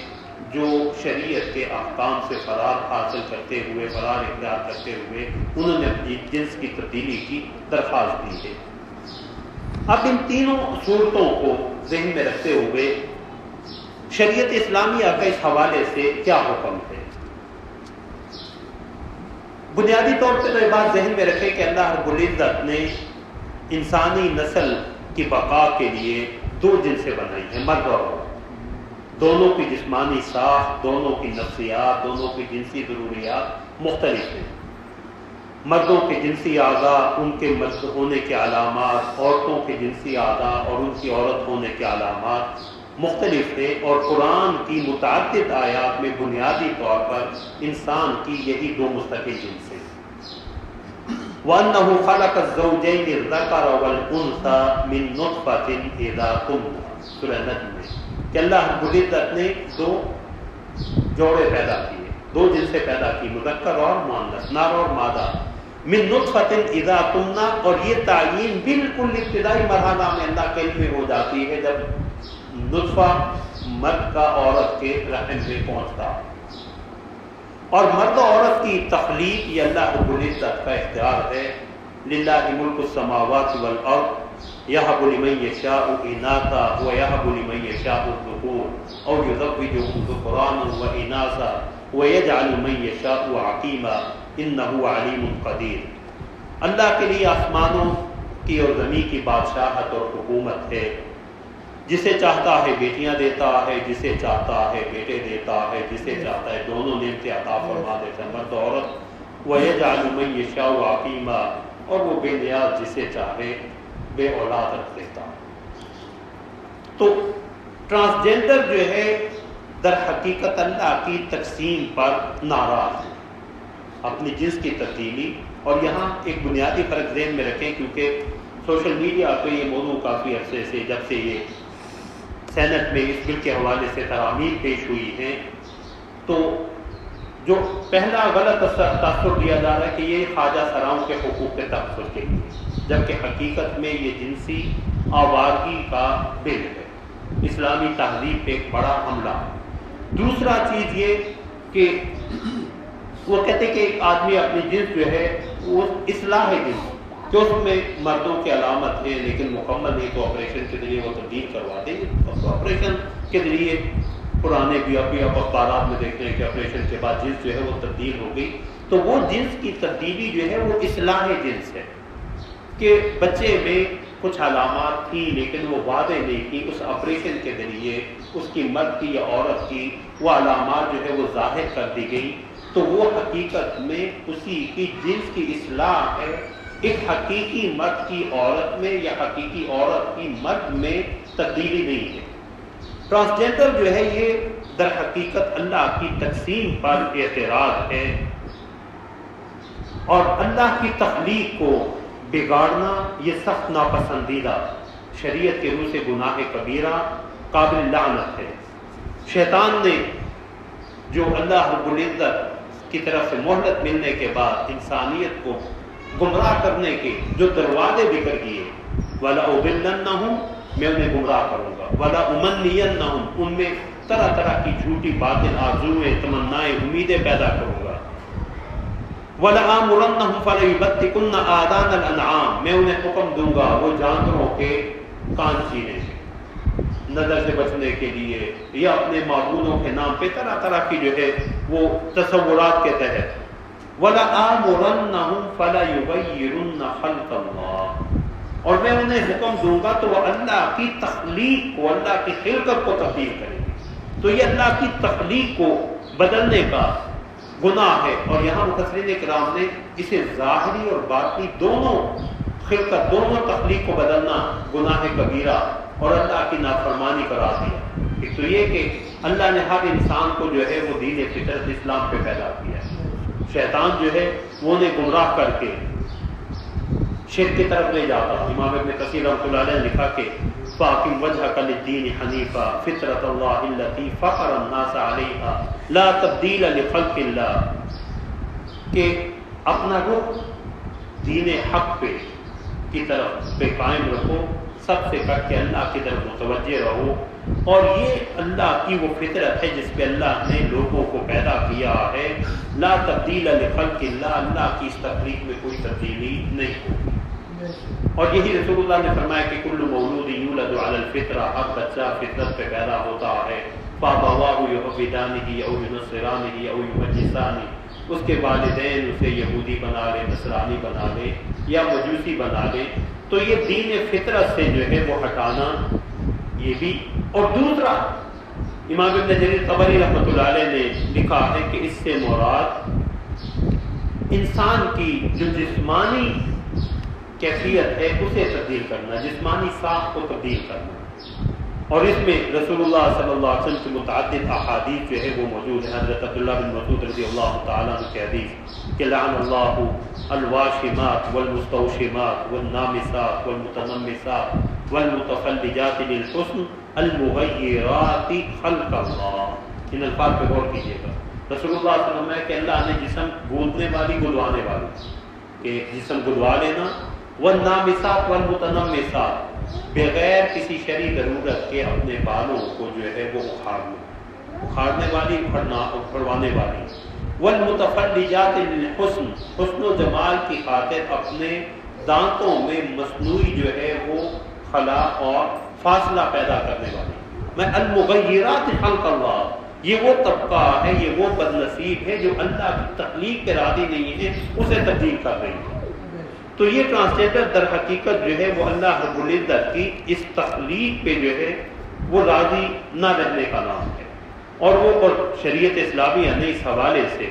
جو شریعت کے احکام سے فرار حاصل کرتے ہوئے، فرار اختیار کرتے ہوئے انہوں نے اپنی جنس کی تبدیلی کی درخواست دی ہے۔ اب ان تینوں صورتوں کو ذہن میں رکھتے ہوئے شریعت اسلامیہ کا اس حوالے سے کیا حکم ہے؟ بنیادی طور پہ تو یہ بات ذہن میں رکھے کہ اللہ رب العزت نے انسانی نسل کی بقا کے لیے دو جنسیں بنائی ہیں، مرد اور عورت۔ دونوں کی جسمانی ساخت، دونوں کی نفسیات، دونوں کی جنسی ضروریات مختلف ہیں۔ مردوں کے جنسی اعضاء، ان کے مرد ہونے کے علامات، عورتوں کے جنسی اعضاء اور ان کی عورت ہونے کے علامات مختلف تھے، اور قرآن کی متعدد آیات میں بنیادی طور پر انسان کی یہی دو مستقل جنسیں۔ وَأَنَّهُ خَلَقَ الزَّوْجَيْنِ الذَّكَرَ وَالْأُنثَى مِن نُطْفَةٍ إِذَا تُمْنَىٰ، سورہ نجم میں کہ اللہ رب العزت نے دو جوڑے پیدا کیے، دو جنسیں پیدا کی، مذکر اور مؤنث، نر اور مادہ، من نطفة اذا تمنا، اور یہ تعین بالکل ابتدائی مرحلہ میں اللہ کے علم میں ہو جاتی ہے جب نطفہ مرد کا عورت کے رحم میں پہنچتا، اور مرد و عورت کی تخلیق یہ اللہ رب العزت کا اختیار ہے۔ للہ ملک السماوات والارض یہب لمن یشاء اناثا ویہب لمن یشاء الذکور او یزوجہم ذکرانا واناثا ویجعل من یشاء عقیما انہ علیم قدیر۔ اللہ کے لیے آسمانوں کی اور زمین کی بادشاہت اور حکومت ہے، جسے چاہتا ہے بیٹیاں دیتا ہے، جسے چاہتا ہے بیٹے دیتا ہے، جسے چاہتا ہے دونوں نعمتیں عطا فرما دیتا ہے، مرد و عورت۔ وَيَجْعَلُ مَن يَشَاءُ عَقِيمًا، اور وہ بے نیاز جسے چاہے بے اولاد رکھ دیتا۔ تو ٹرانسجینڈر جو ہے در حقیقت اللہ کی تقسیم پر ناراض ہے، اپنی جنس کی تبدیلی۔ اور یہاں ایک بنیادی فرق ذہن میں رکھیں، کیونکہ سوشل میڈیا پہ یہ موضوع کافی عرصے سے، جب سے یہ سینٹ میں اس بل کے حوالے سے ترامیم پیش ہوئی ہیں، تو جو پہلا غلط تاثر دیا جا رہا ہے کہ یہ خواجہ سراؤں کے حقوق کے تحفظ کے لیے، جبکہ حقیقت میں یہ جنسی آوارگی کا بل ہے، اسلامی تہذیب پہ ایک بڑا حملہ۔ دوسرا چیز یہ کہ وہ کہتے ہیں کہ ایک آدمی اپنی جنس جو ہے وہ اصلاح جنس، کہ اس میں مردوں کی علامت ہے لیکن مکمل نہیں، تو آپریشن کے ذریعے وہ تبدیل کروا دیں گے۔ آپریشن کے ذریعے پرانے بھی ابھی اب اخبارات میں دیکھتے ہیں کہ آپریشن کے بعد جنس جو ہے وہ تبدیل ہو گئی، تو وہ جنس کی تبدیلی جو ہے وہ اصلاح جنس ہے، کہ بچے میں کچھ علامات تھیں لیکن وہ واضح نہیں تھی، اس آپریشن کے ذریعے اس کی مرد کی یا عورت کی وہ علامات جو ہے وہ ظاہر کر دی گئی، تو وہ حقیقت میں اسی کی جنس کی اصلاح ہے، ایک حقیقی مرد کی عورت میں یا حقیقی عورت کی مرد میں تبدیلی نہیں ہے۔ ٹرانسجینڈر جو ہے یہ در حقیقت اللہ کی تقسیم پر اعتراض ہے، اور اللہ کی تخلیق کو بگاڑنا یہ سخت ناپسندیدہ، شریعت کے روح سے گناہ کبیرہ، قابل لعنت ہے۔ شیطان نے جو اللہ رب العزت کی طرف سے مہلت ملنے کے بعد انسانیت کو گمراہ کرنے کے جو دروازے بکھر کیے، وَلَأُضِلَّنَّهُمْ، میں انہیں گمراہ کروں گا، وَلَأُمَنِّيَنَّهُمْ، ان میں طرح طرح کی جھوٹی باتیں، آرزویں، تمنائیں، امیدیں پیدا کروں گا، وَلَآمُرَنَّهُمْ فَلَيُبَتِّكُنَّ آذَانَ الْأَنْعَامِ، میں انہیں حکم دوں گا وہ جانوروں کے کان چیریں گے نظر سے بچنے کے لیے، یا اپنے معبودوں کے نام پہ طرح طرح کی جو ہے وہ تصورات کے تحت، وَلَآمُرَنَّهُمْ فَلَيُغَيِّرُنَّ خَلْقَ اللَّهِ، اور میں انہیں حکم دوں گا تو وہ اللہ کی تخلیق کو، اللہ کی خلقت کو تبدیل کریں گے۔ تو یہ اللہ کی تخلیق کو بدلنے کا گناہ ہے، اور یہاں مفسرین کرام نے اسے ظاہری اور باطنی دونوں خلقت، دونوں تخلیق کو بدلنا گناہ کبیرہ اور اللہ کی نافرمانی قرار دیا۔ ایک تو یہ کہ اللہ نے ہر انسان کو جو ہے وہ دین فطرت اسلام پہ پیدا کیا ہے، شیطان جو ہے وہ انہیں گمراہ کر کے شرک کی طرف لے جاتا۔ امام ابن کثیر رحمۃ اللہ علیہ نے لکھا کہ فَأَقِمْ وَجْهَكَ لِلدِّينِ حَنِيفًا فِطْرَةَ اللَّهِ الَّتِي فَطَرَ النَّاسَ عَلَيْهَا لَا تَبْدِيلَ لِخَلْقِ اللَّهِ، کہ اپنا رخ دین حق پہ کی طرف پہ قائم رکھو، سب سے کٹ کے اللہ کی طرف متوجہ رہو، اور یہ اللہ کی وہ فطرت ہے جس پہ اللہ نے لوگوں کو پیدا کیا ہے۔ لا تبدیل لخلق اللہ، اللہ کی اس تخلیق میں کوئی تبدیلی نہیں ہوگی۔ اور یہی رسول اللہ نے فرمایا کہ کل مولود یولد علی الفطرہ، ہر بچہ فطرت پہ پیدا ہوتا ہے، فابواہ یحودانہ او ینصرانہ او یمجسانہ، اس کے والدین اسے یہودی بنا لے، نصرانی بنا لے یا مجوسی بنا لے، تو یہ دین فطرت سے جو ہے وہ ہٹانا یہ بھی۔ اور دوسرا امام ابن جریر طبری رحمۃ اللہ علیہ نے لکھا ہے کہ اس سے مراد انسان کی جو جسمانی کیفیت ہے اسے تبدیل کرنا، جسمانی ساخت کو تبدیل کرنا۔ اور اس میں رسول اللہ صلی اللہ علیہ وسلم کی متعدد احادیث جو ہے وہ موجود ہیں۔ حضرت عبداللہ بن مسعود رضی اللہ تعالیٰ عنہ کی حدیث کہ لعن اللہ الواشمات والمستوشمات والنامسات والمتنمسات والمتفلجات للحسن المغیرات خلق اللہ۔ ان الفاظ پہ غور کیجیے گا۔ رسول اللہ صلی اللہ علیہ وسلم ہے کہ اللہ نے جسم گودنے والی گدوانے والی کہ جسم گدوا لینا، والنامسات والمتنمسات بغیر کسی شرعی ضرورت کے اپنے بالوں کو جو ہے وہ اکھاڑنے والی، اکھڑوانے والی، والمتفلجات للحسن، حسن و جمال کی خاطر اپنے دانتوں میں مصنوعی جو ہے وہ خلا اور فاصلہ پیدا کرنے والی۔ میں المغیرات خلق اللہ، یہ وہ طبقہ ہے، یہ وہ بد نصیب ہے جو اللہ کی تخلیق پہ راضی نہیں ہے، اسے تبدیل کر رہی ہے۔ تو یہ ٹرانسلیٹر در حقیقت جو ہے وہ اللہ رب العزت کی اس تخلیق پہ جو ہے وہ راضی نہ رہنے کا نام ہے۔ اور وہ شریعت اسلامیہ نے اس حوالے سے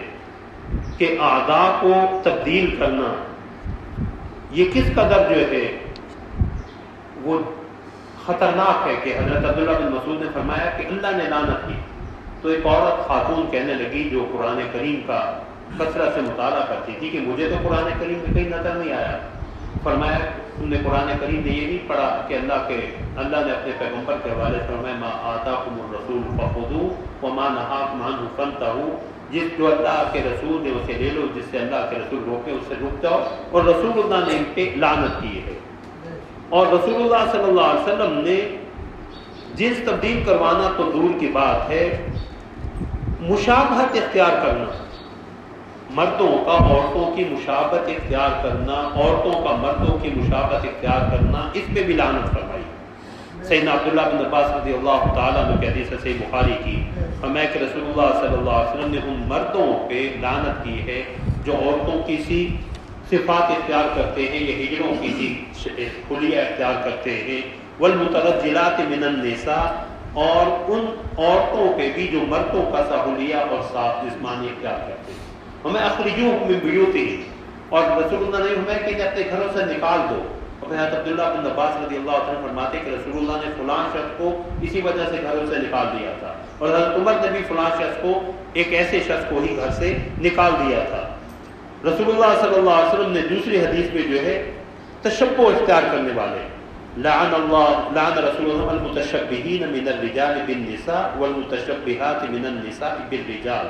کہ اعضاء کو تبدیل کرنا یہ کس قدر جو ہے وہ خطرناک ہے کہ حضرت عبداللہ بن مسعود نے فرمایا کہ اللہ نے لعنت کی۔ تو ایک عورت خاتون کہنے لگی جو قرآن کریم کا کثرت سے مطالعہ کرتی تھی کہ مجھے تو قرآن کریم میں کہیں نظر نہیں آیا۔ فرمایا تم نے قرآن کریم میں یہ نہیں پڑھا کہ اللہ نے اپنے پیغمبر کے حوالے سے فرمایا ما آتاکم الرسول فخذوہ وما نہاکم عنہ فانتہوا، جس جو اللہ کے رسول نے اسے لے لو، جس سے اللہ کے رسول روکے اس سے رک جاؤ۔ اور رسول اللہ نے ان پہ لعنت کی ہے۔ اور رسول اللہ صلی اللہ علیہ وسلم نے جنس تبدیل کروانا تو دور کی بات ہے، مشابہت اختیار کرنا، مردوں کا عورتوں کی مشابہت اختیار کرنا، عورتوں کا مردوں کی مشابہت اختیار کرنا، اس پہ بھی لعنت فرمائی۔ سیدنا عبداللہ بن عباس رضی اللہ تعالیٰ عنہ کی حدیث ہے صحیح بخاری کی، فرمایا کہ رسول اللہ صلی اللہ علیہ وسلم نے ان مردوں پہ لعنت کی ہے جو عورتوں کی سی صفات اختیار کرتے ہیں، یہ ہجڑوں کی سی خلیہ اختیار کرتے ہیں، والمترجلات من النساء، اور ان عورتوں پہ بھی جو مردوں کا سا حلیہ اور صاف جسمانی اختیار کرتے ہیں۔ ہمیں اخرجوہم من بیوتہم، اور رسول اللہ نے ہمیں کہ اپنے گھروں سے نکال دو۔ اور حضرت عبداللہ بن عباس رضی اللہ عنہ فرماتے ہیں کہ رسول اللہ نے فلاں شخص کو اسی وجہ سے گھروں سے نکال دیا تھا، اور حضرت عمر نے بھی فلاں شخص کو، ایک ایسے شخص کو ہی گھر سے نکال دیا تھا۔ رسول اللہ صلی اللہ علیہ وسلم نے دوسری حدیث میں جو ہے تشبہ اختیار کرنے والے، لعن رسول اللہ المتشبہین من الرجال بالنساء والمتشبہات من النساء بالرجال،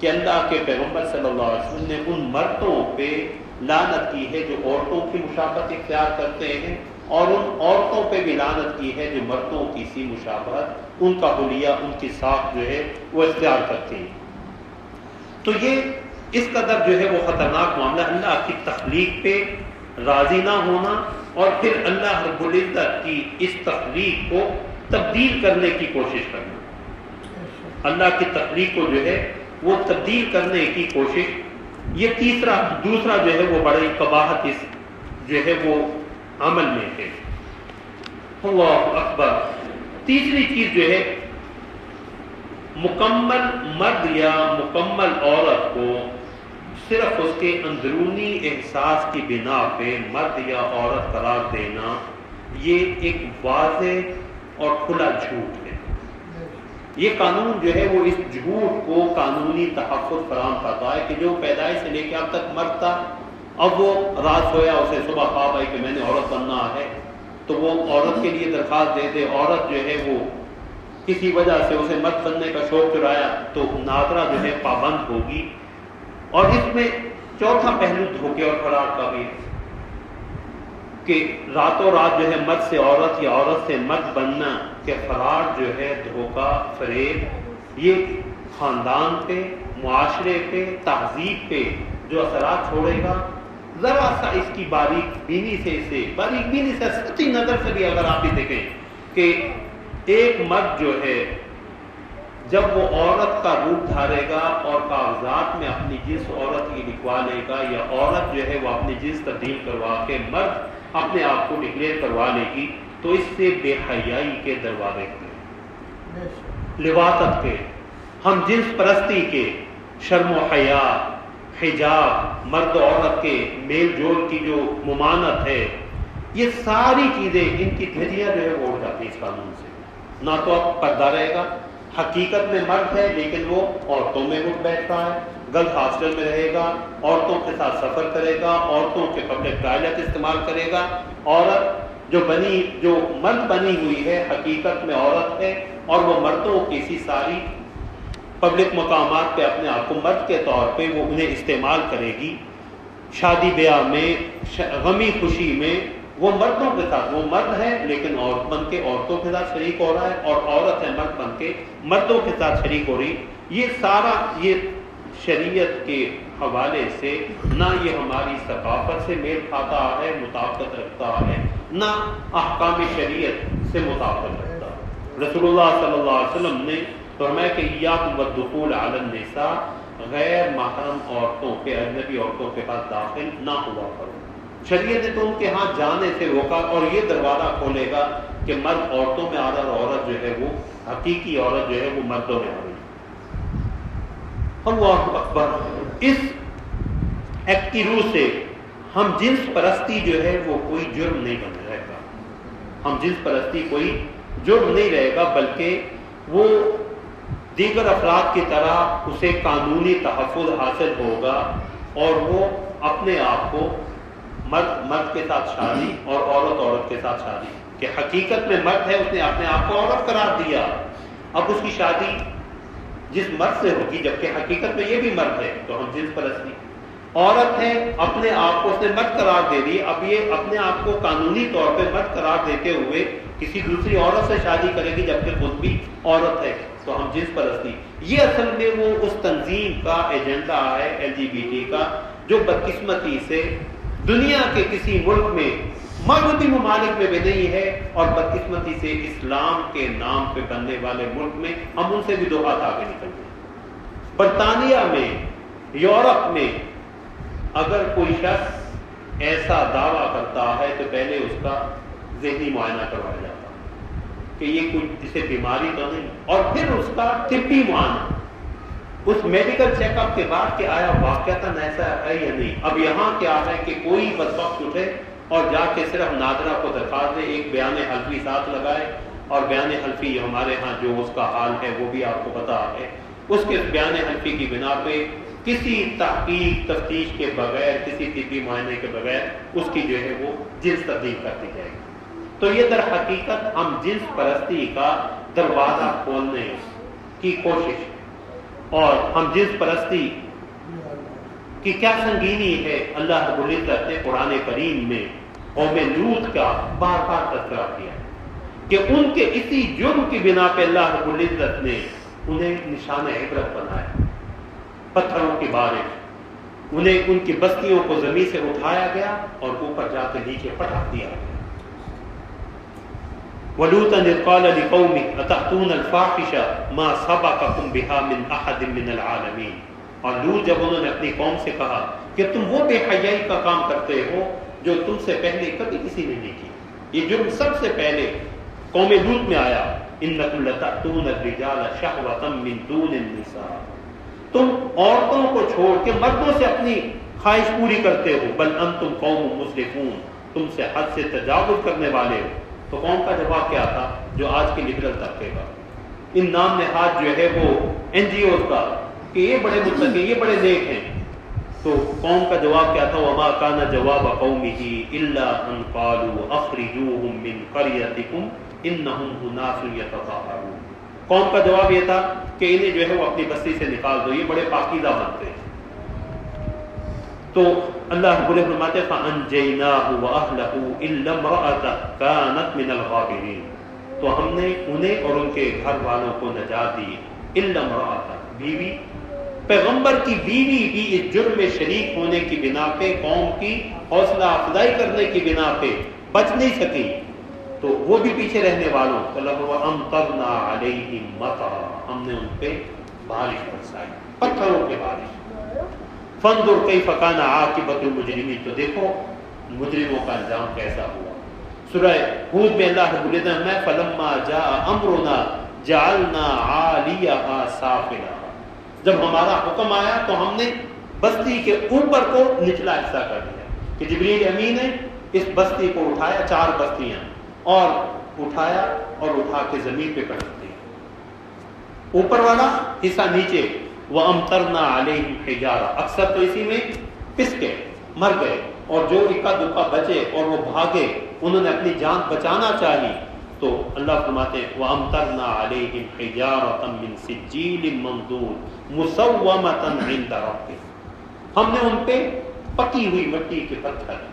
کہ اللہ کے پیغمبر صلی اللہ علیہ وسلم نے ان مردوں پہ لعنت کی ہے جو عورتوں کی مشابہت اختیار کرتے ہیں، اور ان عورتوں پہ بھی لعنت کی ہے جو مردوں کی سی مشابہت، ان کا حلیہ، ان کی ساکھ جو ہے وہ اختیار کرتی ہیں۔ تو یہ اس قدر جو ہے وہ خطرناک معاملہ، اللہ کی تخلیق پہ راضی نہ ہونا اور پھر اللہ رب العزت کی اس تخلیق کو تبدیل کرنے کی کوشش کرنا، اللہ کی تخلیق کو جو ہے وہ تبدیل کرنے کی کوشش، یہ دوسرا جو ہے وہ بڑی قباحت اس جو ہے وہ عمل میں ہے۔ اللہ اکبر۔ تیسری چیز جو ہے، مکمل مرد یا مکمل عورت کو صرف اس کے اندرونی احساس کی بنا پہ مرد یا عورت قرار دینا، یہ ایک واضح اور کھلا جھوٹ ہے۔ یہ قانون جو ہے وہ اس جھوٹ کو قانونی تحفظ فراہم کرتا ہے کہ جو پیدائش سے لے کے اب تک مرد تھا، اب وہ رات سویا، اسے صبح خواب آئی کہ میں نے عورت بننا ہے، تو وہ عورت کے لیے درخواست دے دے، عورت جو ہے وہ کسی وجہ سے اسے مرد بننے کا شوق چرایا تو ناظرہ جو ہے پابند ہوگی۔ اور اس میں چوتھا پہلو دھوکے اور فرار کا بھی کہ راتوں رات جو ہے مرد سے عورت یا عورت سے مرد بننا کہ فرار جو ہے دھوکہ، فریب، یہ خاندان پہ، معاشرے پہ، تہذیب پہ جو اثرات چھوڑے گا، ذرا سا اس کی باریک بینی سے سطحی نظر سے بھی اگر آپ یہ دیکھیں کہ ایک مرد جو ہے جب وہ عورت کا روپ دھارے گا اور کاغذات میں اپنی جنس عورت کی لکھوا لے گا، یا عورت جو ہے وہ اپنی جنس تبدیل کروا کے مرد اپنے آپ کو ڈکلیئر کروا لے گی، تو اس سے بے حیائی کے دروازے کھلے، لواطت کے، ہم جنس پرستی کے، شرم و حیا، حجاب، مرد و عورت کے میل جول کی جو ممانت ہے، یہ ساری چیزیں ان کی دھجیاں جو ہے وہ اڑ جاتی اس قانون سے۔ نہ تو اب پردہ رہے گا، حقیقت میں مرد ہے لیکن وہ عورتوں میں اٹھ بیٹھ رہا ہے، گرلز ہاسٹل میں رہے گا، عورتوں کے ساتھ سفر کرے گا، عورتوں کے پبلک ٹوائلٹ استعمال کرے گا۔ عورت جو مرد بنی ہوئی ہے حقیقت میں عورت ہے، اور وہ مردوں کی سی ساری پبلک مقامات پہ اپنے آپ کو مرد کے طور پہ وہ انہیں استعمال کرے گی۔ شادی بیاہ میں، غمی خوشی میں وہ مردوں کے ساتھ، وہ مرد ہے لیکن عورت بن کے عورتوں کے ساتھ شریک ہو رہا ہے، اور عورت ہے مرد بن کے مردوں کے ساتھ شریک ہو رہی۔ یہ سارا یہ شریعت کے حوالے سے نہ یہ ہماری ثقافت سے میل کھاتا ہے، مطابقت رکھتا ہے، نہ احکام شریعت سے مطابقت رکھتا ہے۔ رسول اللہ صلی اللہ علیہ وسلم نے فرمایا کہ ایاکم والدخول علی النساء، غیر محرم عورتوں کے، اجنبی عورتوں کے پاس داخل نہ ہوا کرو۔ شریعت نے تو ان کے ہاں جانے سے روکا، اور یہ دروازہ کھولے گا کہ مرد عورتوں میں آ رہا، اور عورت جو ہے وہ حقیقی عورت جو ہے وہ مردوں میں آ رہی۔ اللہ اکبر۔ اس ایکٹ کی روح سے ہم جنس پرستی جو ہے وہ کوئی جرم نہیں بن رہے گا، ہم جنس پرستی کوئی جرم نہیں رہے گا، بلکہ وہ دیگر افراد کی طرح اسے قانونی تحفظ حاصل ہوگا، اور وہ اپنے آپ کو مرد کے ساتھ شادی اور عورت کے ساتھ شادی، کہ حقیقت میں مرد ہے، اس نے اپنے آپ کو عورت قرار دیا، اب اس کی شادی جس مرد سے ہوگی، جبکہ حقیقت میں یہ بھی مرد ہے، تو ہم جنس پرستی۔ عورت ہے، اپنے آپ کو اس نے مرد قرار دے دی، اب یہ اپنے آپ کو قانونی طور پہ مرد قرار دیتے ہوئے کسی دوسری عورت سے شادی کرے گی، جبکہ خود بھی عورت ہے، تو ہم جنس پرستی۔ یہ اصل میں وہ اس تنظیم کا ایجنڈا ہے LGBT کا، جو بدقسمتی سے دنیا کے کسی ملک میں، مغربی ممالک میں بھی نہیں ہے، اور بدقسمتی سے اسلام کے نام پہ بننے والے ملک میں ہم ان سے بھی دو ہاتھ آگے نکل گئے۔ برطانیہ میں، یورپ میں اگر کوئی شخص ایسا دعویٰ کرتا ہے تو پہلے اس کا ذہنی معائنہ کروایا جاتا کہ یہ کوئی اسے بیماری تو نہیں، اور پھر اس کا طبی معائنہ، اس میڈیکل چیک اپ کے بعد کہ آیا واقعتاً ایسا ہے یا نہیں۔ اب یہاں کیا ہے کہ کوئی بدبخت اٹھے اور جا کے صرف نادرہ کو درخواست دے، ایک بیان حلفی ساتھ لگائے، اور بیان حلفی ہمارے ہاں جو اس کا حال ہے وہ بھی آپ کو پتا ہے، اس کے بیان حلفی کی بنا پہ کسی تحقیق تفتیش کے بغیر، کسی طبی معائنے کے بغیر اس کی جو ہے وہ جنس تبدیل کر دی جائے گی۔ تو یہ در حقیقت ہم جنس پرستی کا دروازہ کھولنے کی کوشش، اور ہم جنس پرستی کی کیا سنگینی ہے، اللہ رب العزت نے قرآن کریم میں قوم لوط کا بار بار تذکرہ کیا کہ ان کے اسی جرم کی بنا پہ اللہ رب العزت نے انہیں نشان عبرت بنایا، پتھروں کی بارش، انہیں ان کی بستیوں کو زمین سے اٹھایا گیا اور اوپر جا کے نیچے پٹک دیا گیا۔ وَلُوطًا إِذْ قَالَ لِقَوْمِهِ أَتَأْتُونَ الْفَاحِشَةَ مَا سَبَقَكُم بِهَا مِنْ أَحَدٍ مِّنَ الْعَالَمِينَ۔ اور لوط جب انہوں نے اپنی قوم سے کہا کہ تم وہ بے حیائی کا کام کرتے ہو جو تم سے پہلے کبھی کسی نے نہیں کی، یہ جرم سب سے پہلے قوم لوط میں آیا۔ إِنَّكُمْ لَتَأْتُونَ الرِّجَالَ شَهْوَةً مِّن دُونِ النِّسَاءِ، تم عورتوں کو چھوڑ کے مردوں سے اپنی خواہش پوری کرتے ہو، بل انتم قوم مسرفون، تم سے حد سے تجاوز کرنے والے ہو۔ تو قوم کا جواب کیا تھا؟ جو آج کے لبرل طبقے کا، ان نام نہاد جو ہے وہ NGOs کا، کہ یہ بڑے متقی، یہ بڑے نیک ہیں، تو قوم کا جواب کیا تھا؟ وما كان جواب قومه الا ان قالوا اخرجوهم من قريتكم انهم اناس يتطهرون۔ قوم کا جواب یہ تھا کہ انہیں جو ہے وہ اپنی بستی سے نکال دو، یہ بڑے پاکیزہ بنتے ہیں۔ تو اللہ رب العزت فرماتے فَأَنْجَيْنَاهُ وَأَهْلَهُ إِلَّا امْرَأَتَهُ كَانَتْ مِنَ الْغَابِرِينَ، تو ہم نے انہیں اور ان کے گھر والوں کو نجات دی، إِلَّا امْرَأَتَهُ، بیوی، پیغمبر کی بیوی بھی اس جرم میں شریک ہونے کی بنا پہ، قوم کی حوصلہ افزائی کرنے کی بنا پہ بچ نہیں سکی، تو وہ بھی پیچھے رہنے والوں، اللہ وَأَمْطَرْنَا عَلَيْهِمْ مَطَرًا، ہم نے ان پہ بارش برسائی، پتھروں پہ بارش۔ فانظر کیف کان عاقبۃ المجرمین، تو دیکھو مجرموں کا انجام کیسا ہوا۔ سورہ ہود میں اللہ رب العزت میں فلما جاء امرنا جعلنا عالیہا سافلہا، جب ہمارا حکم آیا تو ہم نے بستی کے اوپر کو نچلا حصہ کر دیا، کہ جبریل امین نے اس بستی کو اٹھایا، 4 بستیاں، اور اٹھایا اور اٹھا کے زمین پہ کر دیا، اوپر والا حصہ نیچے۔ وَأَمْطَرْنَا عَلَيْهِمْ حِجَارَةً، اکثر تو اسی میں پس کے مر گئے، اور جو اکا دکا بچے اور وہ بھاگے، انہوں نے اپنی جان بچانا چاہی، تو اللہ فرماتے ہیں وَأَمْطَرْنَا عَلَيْهِمْ حِجَارَةً مِّن سِجِّيلٍ مَّنضُودٍ مُّسَوَّمَةً عِندَ رَبِّكَ، ہم نے ان پہ پکی ہوئی مٹی کے پتھر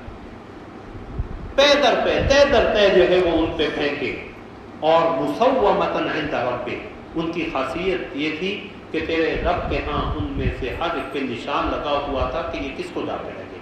پے در پے تے در تے جو ہے وہ ان پہ پھینکے، اور مُسَوَّمَةً عِندَ رَبِّكَ، ان کی خاصیت یہ تھی کہ تیرے رب کے ہاں ان میں سے ہر ایک پہ نشان لگا ہوا تھا کہ یہ کس کو جا کے لگے،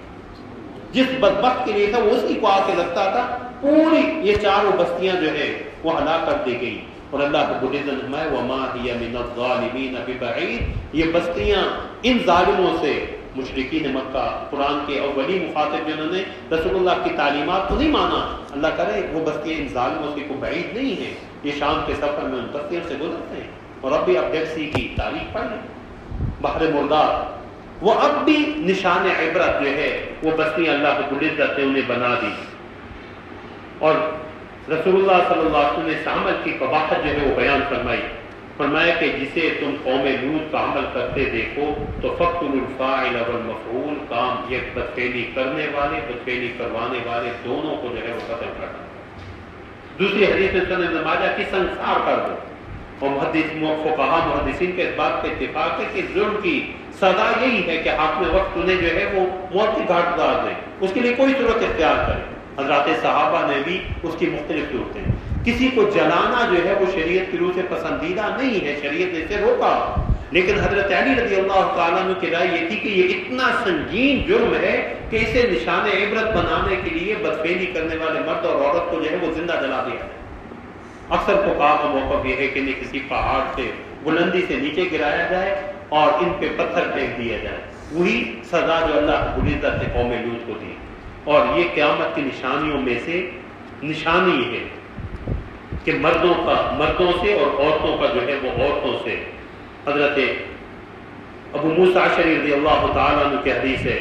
جس بدبخت کے لیے تھا وہ اسی کو آ کے لگتا تھا۔ پوری یہ 4 بستیاں جو ہے وہ ہلاک کر دی گئی، اور اللہ رب العزت میں وما ہی من الظالمین ببعید، یہ بستیاں ان ظالموں سے، مشرکین مکہ قرآن کے اولی مخاطب جنہوں نے رسول اللہ کی تعلیمات کو نہیں مانا، اللہ کرے وہ بستیاں ان ظالموں سے کوئی بعید نہیں ہیں، یہ شام کے سفر میں ان بستیوں سے گزرتے ہیں۔ اور اب بھی اب ڈیڈ سی کی تاریخ پڑھ لیں، بحر مردار، وہ اب بھی نشان عبرت جو ہے وہ بستیاں اللہ رب العزت نے انہیں بنا دی۔ اور رسول اللہ صلی اللہ علیہ وسلم نے اس عمل کی قباحت جو ہے وہ بیان فرمایا کہ جسے تم قوم لوط کا عمل کرتے دیکھو تو فقتلوا الفاعل والمفعول، کام یہ بدفعلی کرنے والے بدفعلی کروانے والے دونوں کو جو ہے وہ قتل کرنا۔ دوسری حدیث میں سنن ابن ماجہ کی سنسار کر دو، اور محدثین کے اس بات پہ اتفاق ہے کہ ظلم کی سزا یہی ہے کہ حاکم وقت انہیں جو ہے وہ موت کی گھاٹ اتار دیں، اس کے لیے کوئی صورت اختیار کرے۔ حضرات صحابہ نے بھی اس کی مختلف صورتیں، کسی کو جلانا جو ہے وہ شریعت کی روح سے پسندیدہ نہیں ہے، شریعت نے اسے روکا، لیکن حضرت علی رضی اللہ تعالیٰ عنہ کی رائے یہ تھی کہ یہ اتنا سنگین جرم ہے کہ اسے نشان عبرت بنانے کے لیے بدفعلی کرنے والے مرد اور عورت کو جو ہے وہ زندہ جلا دیا جائے۔ اکثر فقہاء کا موقف یہ ہے کہ انہیں کسی پہاڑ سے بلندی سے نیچے گرایا جائے اور ان پہ پتھر پھینک دیا جائے، وہی سزا جو اللہ رب العزت نے قوم لوط کو دی۔ اور یہ قیامت کی نشانیوں میں سے نشانی ہے کہ مردوں سے اور عورتوں کا جو ہے وہ عورتوں سے۔ حضرت ابو موسیٰ اشعری رضی اللہ تعالیٰ عنہ کی حدیث ہے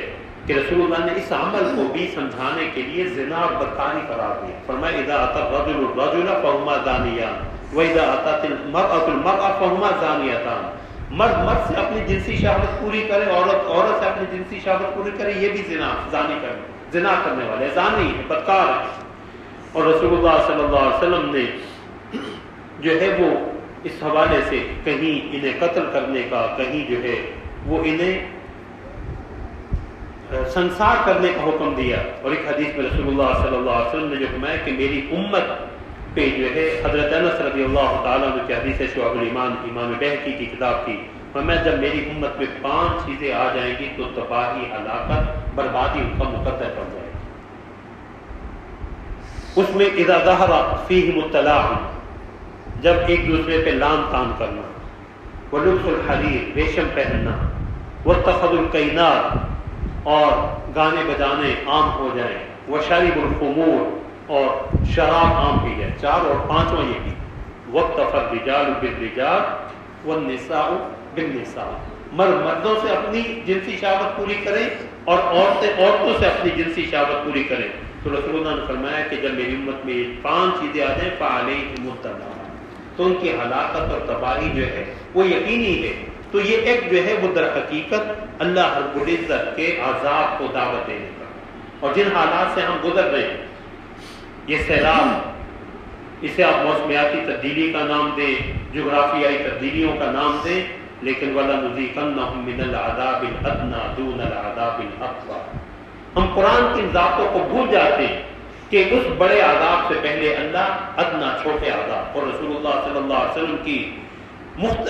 کہ رسول اللہ نے اس عمل کو بھی سمجھانے کے لیے زنا اور بدکاری قرار دیا، فرمایا اذا اتى الرجل الرجل فهما زانیان واذا اتت المرأة المرأة فهما زانیتان، مرد سے اپنی جنسی شہوت پوری کرے، عورت سے اپنی جنسی شہوت پوری کرے، یہ بھی زنا کرنے والے زانی ہے، بدکار ہے۔ اور رسول اللہ صلی اللہ علیہ وسلم نے جو ہے وہ اس حوالے سے کہیں انہیں قتل کرنے کا، کہیں جو ہے وہ انہیں سنسار کرنے کا حکم دیا۔ اور ایک حدیث میں رسول اللہ صلی اللہ علیہ وسلم نے جو فرمایا کہ میری امت پہ جو ہے، حضرت انس رضی اللہ تعالیٰ عنہ کی حدیث ہے شعب الایمان، امام بہقی کی کتاب کی، فرمایا جب میری امت میں 5 چیزیں آ جائیں گی تو تباہی، ہلاکت، بربادی ان کا مقدر پڑ جائے گی۔ اس میں اذا ظہر فیہم التلاعن، جب ایک دوسرے پہ لام تان کرنا، ولبس الحریر، ریشم پہننا، واتخذوا الکینات، اور گانے بجانے عام ہو جائیں، وشرب الخمور، اور شراب عام پی جائے، 4 اور 5واں یہ بھی، واکتفى الرجال بالرجال والنساء بالنساء، مردوں سے اپنی جنسی شہوت پوری کریں اور عورتوں سے اپنی جنسی شہوت پوری کریں۔ تو رسول اللہ نے فرمایا کہ جب میری امت میں 5 چیزیں آ جائیں فعلیہم التلاعن، تو ان کی ہلاکت اور تباہی جو ہے وہ یقینی ہے۔ تو یہ ایک جو ہے وہ در حقیقت اللہ رب العزت کے عذاب کو دعوت دینے کا، اور جن حالات سے ہم گزر رہے ہیں، یہ سیلاب، اسے آپ موسمیاتی تبدیلی کا نام دیں، جغرافیائی تبدیلیوں کا نام دیں، لیکن وَلَنُذِيقَنَّهُم مِّنَ الْعَذَابِ الْأَدْنَىٰ دُونَ الْعَذَابِ الْأَكْبَرِ۔ ہم قرآن کے ان ضابطوں کو بھول جاتے ہیں کہ اس بڑے عذاب سے پہلے اللہ ادنا، چھوٹے عذاب، اور رسول اللہ صلی اللہ علیہ وسلم کی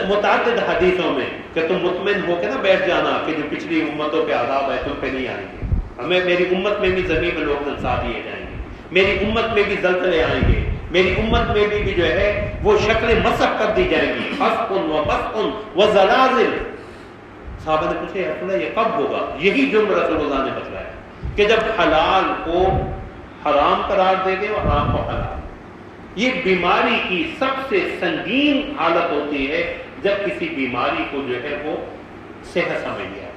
متعدد حدیثوں میں کہ تم مطمئن ہو کے نہ بیٹھ جانا کہ جو پچھلی امتوں پہ عذاب ہے تم پہ نہیں آئیں گے، میری امت میں بھی زمین میں لوگ نسا دیے جائیں گے، میری امت میں بھی زلزلے آئیں گے، میری امت میں بھی جو ہے وہ شکلیں مسخ کر دی جائیں گی، خسف و مسخ و زلازل۔ صحابہ نے پوچھا یا رسول اللہ یہ کب ہوگا؟ یہی جرم رسول اللہ نے بتلایا کہ جب حلال کو حرام قرار دے گے اور حرام کو حلال۔ یہ بیماری کی سب سے سنگین حالت ہوتی ہے جب کسی بیماری کو جو ہے وہ صحت سمجھ لیا جائے،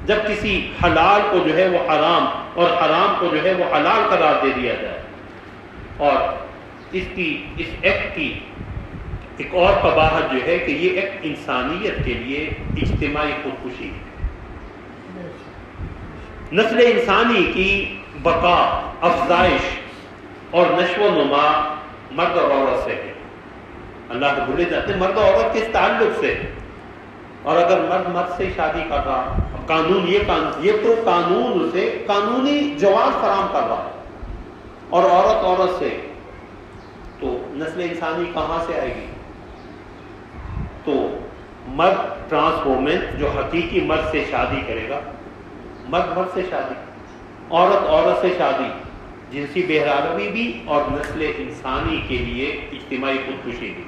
جب کسی حلال کو جو ہے وہ حرام اور حرام کو جو ہے وہ حلال قرار دے دیا جائے۔ اور اس ایکٹ کی ایک اور قباحت جو ہے کہ یہ ایک انسانیت کے لیے اجتماعی خودکشی ہے۔ نسل انسانی کی بقا، افزائش اور نشو و نما مرد اور عورت سے ہے۔ اللہ تو بھولے جاتے ہیں مرد اور عورت کس تعلق سے، اور اگر مرد سے شادی کر رہا، قانون یہ تو قانون اسے قانونی جواز فراہم کر رہا، اور عورت سے، تو نسل انسانی کہاں سے آئے گی؟ تو مرد ٹرانس وومن جو حقیقی مرد سے شادی کرے گا، مرد سے شادی، عورت سے شادی، جنسی بہرروی بھی اور نسل انسانی کے لیے اجتماعی خودکشی بھی۔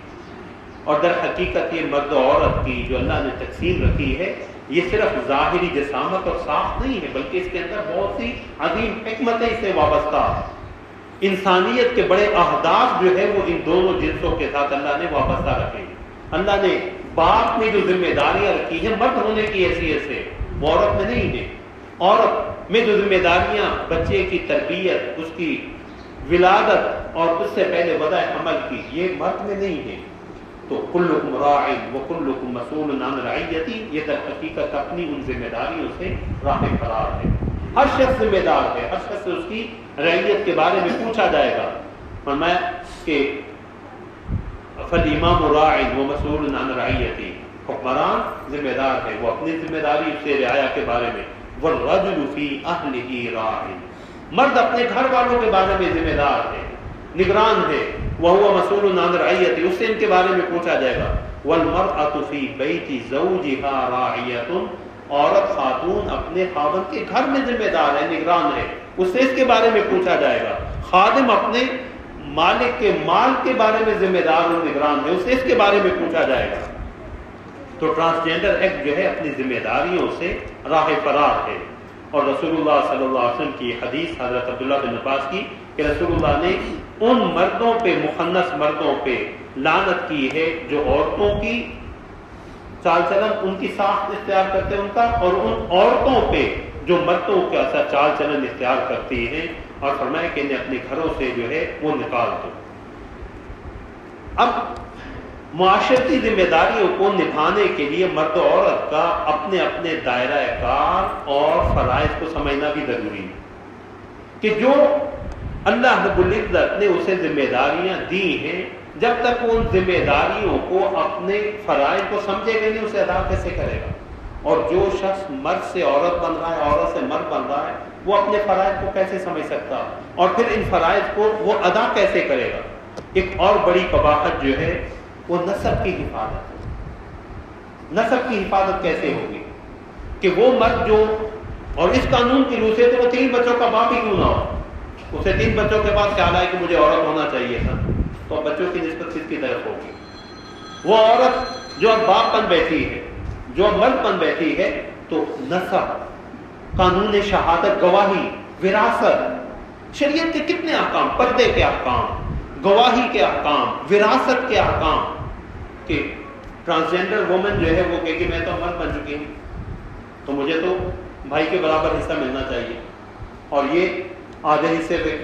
اور در حقیقت یہ مرد و عورت کی جو اللہ نے تقسیم رکھی ہے، یہ صرف ظاہری جسامت اور ساخت نہیں ہے، بلکہ اس کے اندر بہت سی عظیم حکمتیں اس سے وابستہ ہیں۔ انسانیت کے بڑے اہداف جو ہے وہ ان دونوں جنسوں کے ساتھ اللہ نے وابستہ رکھے ہیں۔ اللہ نے باپ میں جو ذمہ داریاں رکھی ہیں مرد ہونے کی حیثیت سے، وہ عورت میں نہیں ہیں۔ عورت میں جو ذمہ داریاں بچے کی تربیت، اس کی ولادت اور اس سے پہلے وضع حمل کی، یہ مرد میں نہیں ہیں۔ تو کلکم راع وکلکم مسئول عن رعیتہ، یہ در حقیقت اپنی ان ذمہ داریوں سے راہ فرار ہے۔ ہر شخص ذمہ دار ہے، ہر شخص اس کی رعیت کے بارے میں پوچھا جائے گا۔ فرمایا کہ فالامام راع ومسئول عن رعیتہ، حکمران ذمہ دار ہے، وہ اپنی ذمہ داری سے رعایا کے بارے میں۔ والرجل فی اہلہ راع، مرد اپنے گھر والوں کے بارے میں ذمہ دار ہے، نگران ہے۔ وہو مسئول عن رعیتہ، اس سے ان کے بارے میں پوچھا جائے گا۔ والمرأة فی بیت زوجها راعیۃ، عورت خاتون اپنے خاوند کے گھر میں ذمہ دار ہے، نگران ہے، اس سے اس کے بارے میں پوچھا جائے گا۔ خادم اپنے مالک کے مال کے بارے میں ذمہ دار اور نگران ہے، اس سے اس کے بارے میں پوچھا جائے گا۔ تو ٹرانسجینڈر ایکٹ جو ہے اپنی ذمہ داریوں سے راہ فرار ہے۔ اور رسول اللہ صلی اللہ علیہ وسلم کی حدیث حضرت عبداللہ بن عباس کی کہ رسول اللہ نے ان مردوں پہ، مخنث مردوں پہ لعنت کی ہے جو عورتوں کی چال چلن، ان کی ساخت اختیار کرتے ہیں ان کا، اور ان عورتوں پہ جو مردوں کا چال چلن اختیار کرتی ہیں، اور فرمایا کہ انہیں اپنے گھروں سے جو ہے وہ نکال دو۔ اب معاشرتی ذمہ داریوں کو نبھانے کے لیے مرد و عورت کا اپنے اپنے دائرہ کار اور فرائض کو سمجھنا بھی ضروری ہے کہ جو اللہ رب العزت نے اسے ذمہ داریاں دی ہیں، جب تک وہ ان ذمہ داریوں کو، اپنے فرائض کو سمجھے گا نہیں، اسے ادا کیسے کرے گا؟ اور جو شخص مرد سے عورت بن رہا ہے، عورت سے مرد بن رہا ہے، وہ اپنے فرائض کو کیسے سمجھ سکتا، اور پھر ان فرائض کو وہ ادا کیسے کرے گا؟ ایک اور بڑی قباحت جو ہے وہ نسب کی حفاظت ہے۔ نسب کی حفاظت کیسے ہوگی کہ وہ مرد جو، اور اس قانون کی روح سے تو وہ 3 بچوں کا باپ ہی کیوں نہ ہو، اسے 3 بچوں کے بعد خیال آئے کہ مجھے عورت ہونا چاہیے تھا، تو بچوں کی نسبت کس کی طرف ہوگی؟ وہ عورت جو اب باپ بن بیٹھی ہے، جو اب مرد بن بیٹھی ہے، تو نسب، قانون شہادت، گواہی، وراثت، شریعت کے کتنے احکام، پردے کے احکام، گواہی کے احکام، وراثت کے احکام، کہ ٹرانسجینڈر وومن جو ہے وہ کہ میں تو مرد بن چکی ہوں، تو مجھے تو بھائی کے برابر حصہ ملنا چاہیے، اور یہ آدھے حصے پہ،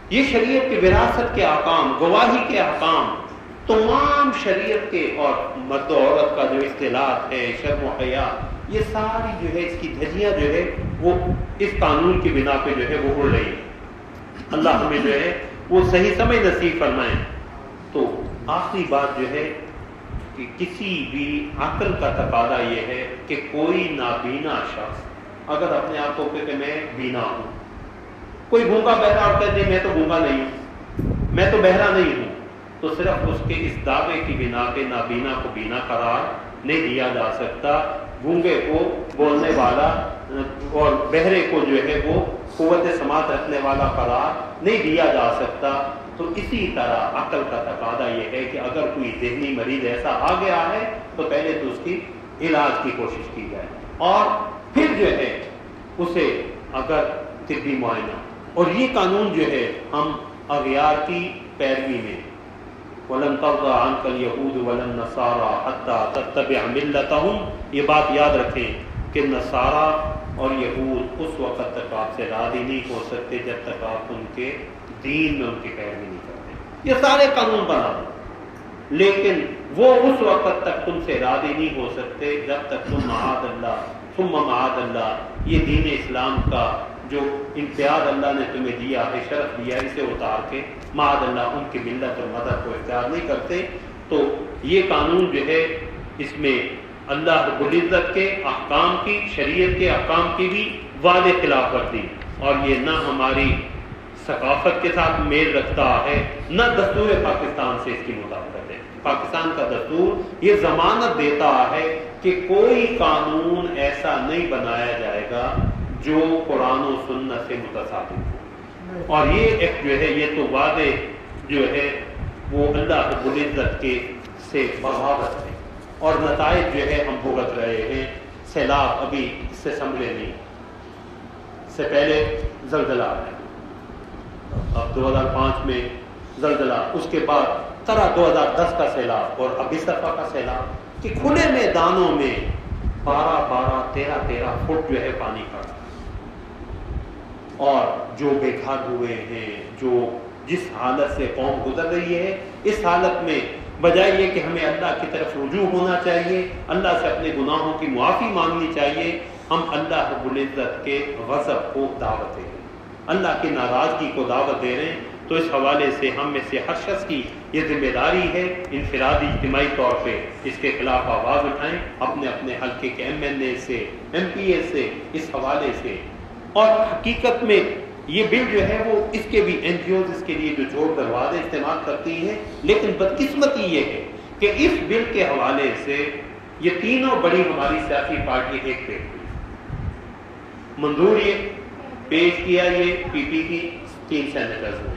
یہ شریعت کے وراثت کے احکام، گواہی کے احکام، تمام شریعت کے، اور مرد و عورت کا جو اختلاط ہے، شرم و حیا، یہ ساری جو ہے اس کی دھجیاں جو ہے وہ اس قانون کی بنا پہ جو ہے وہ اڑ رہی ہے۔ اللہ ہمیں جو ہے وہ صحیح سمجھ نصیب فرمائیں۔ تو آخری بات جو ہے کہ کسی بھی عقل کا تقاضا یہ ہے کہ کوئی نابینا شخص اگر اپنے آپ کو کہ میں بینا ہوں، کوئی گونگا بہرا اور کہتے میں تو گونگا نہیں ہوں، میں تو بہرا نہیں ہوں، تو صرف اس کے اس دعوے کی بنا پہ نابینا کو بینا قرار نہیں دیا جا سکتا۔ گونگے کو بولنے والا اور بہرے کو جو ہے وہ قوت سماعت رکھنے والا قرار نہیں دیا جا سکتا. تو اسی طرح عقل کا تقاضا یہ ہے کہ اگر کوئی ذہنی مریض ایسا آ گیا ہے تو پہلے تو اس کی علاج کی کوشش کی جائے اور پھر جو ہے اسے اگر طبی معائنہ. اور یہ قانون جو ہے ہم اغیار کی پیروی میں وَلَن تَرْضَىٰ عَنْكَ الْيَهُودُ وَلَا النَّصَارَىٰ حَتَّىٰ تَتَّبِعَ مِلَّتَهُمْ. یہ بات یاد رکھیں کہ نصارہ اور یہود اس وقت تک آپ سے راضی نہیں ہو سکتے جب تک آپ ان کے دین میں ان کی پیروی نہیں کرتے. یہ سارے قانون بنا دو لیکن وہ اس وقت تک تم سے راضی نہیں ہو سکتے جب تک تم معاذ اللہ ثم معاذ اللہ یہ دین اسلام کا جو امتیاز اللہ نے تمہیں دیا ہے، شرف دیا ہے، اسے اتار کے معاذ اللہ ان کی ملت اور مذہب کو اختیار نہیں کرتے. تو یہ قانون جو ہے اس میں اللہ رب العزت کے احکام کی، شریعت کے احکام کی بھی واضح خلاف ورزی اور یہ نہ ہماری ثقافت کے ساتھ میل رکھتا ہے نہ دستور پاکستان سے اس کی مطابقت ہے. پاکستان کا دستور یہ ضمانت دیتا ہے کہ کوئی قانون ایسا نہیں بنایا جائے گا جو قرآن و سنت سے متصادم ہو. اور یہ ایک جو ہے یہ تو واضح جو ہے وہ اللہ رب العزت کے سے بغاوت ہے اور نتائج جو ہے ہم بھگت رہے ہیں. سیلاب ابھی اس سے سنبھلے نہیں، اس سے پہلے زلزلہ ہے، اب 2005 میں زلزلہ، اس کے بعد طرح 2010 کا سیلاب اور اب اس دفعہ کا سیلاب کہ کھلے میدانوں میں 12-13 فٹ جو ہے پانی کا. اور جو بے گھر ہوئے ہیں، جو جس حالت سے قوم گزر رہی ہے، اس حالت میں بجائے یہ کہ ہمیں اللہ کی طرف رجوع ہونا چاہیے، اللہ سے اپنے گناہوں کی معافی مانگنی چاہیے، ہم اللہ رب العزت کے غضب کو دعوت دے رہے ہیں، اللہ کی ناراضگی کو دعوت دے رہے ہیں. تو اس حوالے سے ہم میں سے ہر شخص کی یہ ذمہ داری ہے انفرادی اجتماعی طور پہ اس کے خلاف آواز اٹھائیں، اپنے اپنے حلقے کے MNA سے MPA سے اس حوالے سے. اور حقیقت میں یہ بل جو ہے وہ اس کے بھی NGOs اس کے لیے جو جوڑ دروازے استعمال کرتی ہیں، لیکن بدقسمتی یہ ہے کہ اس بل کے حوالے سے یہ تینوں بڑی ہماری سیاسی پارٹی ایک پیش ہوئی، منظور یہ پیش کیا یہ PP کی 3 سینیٹرز نے،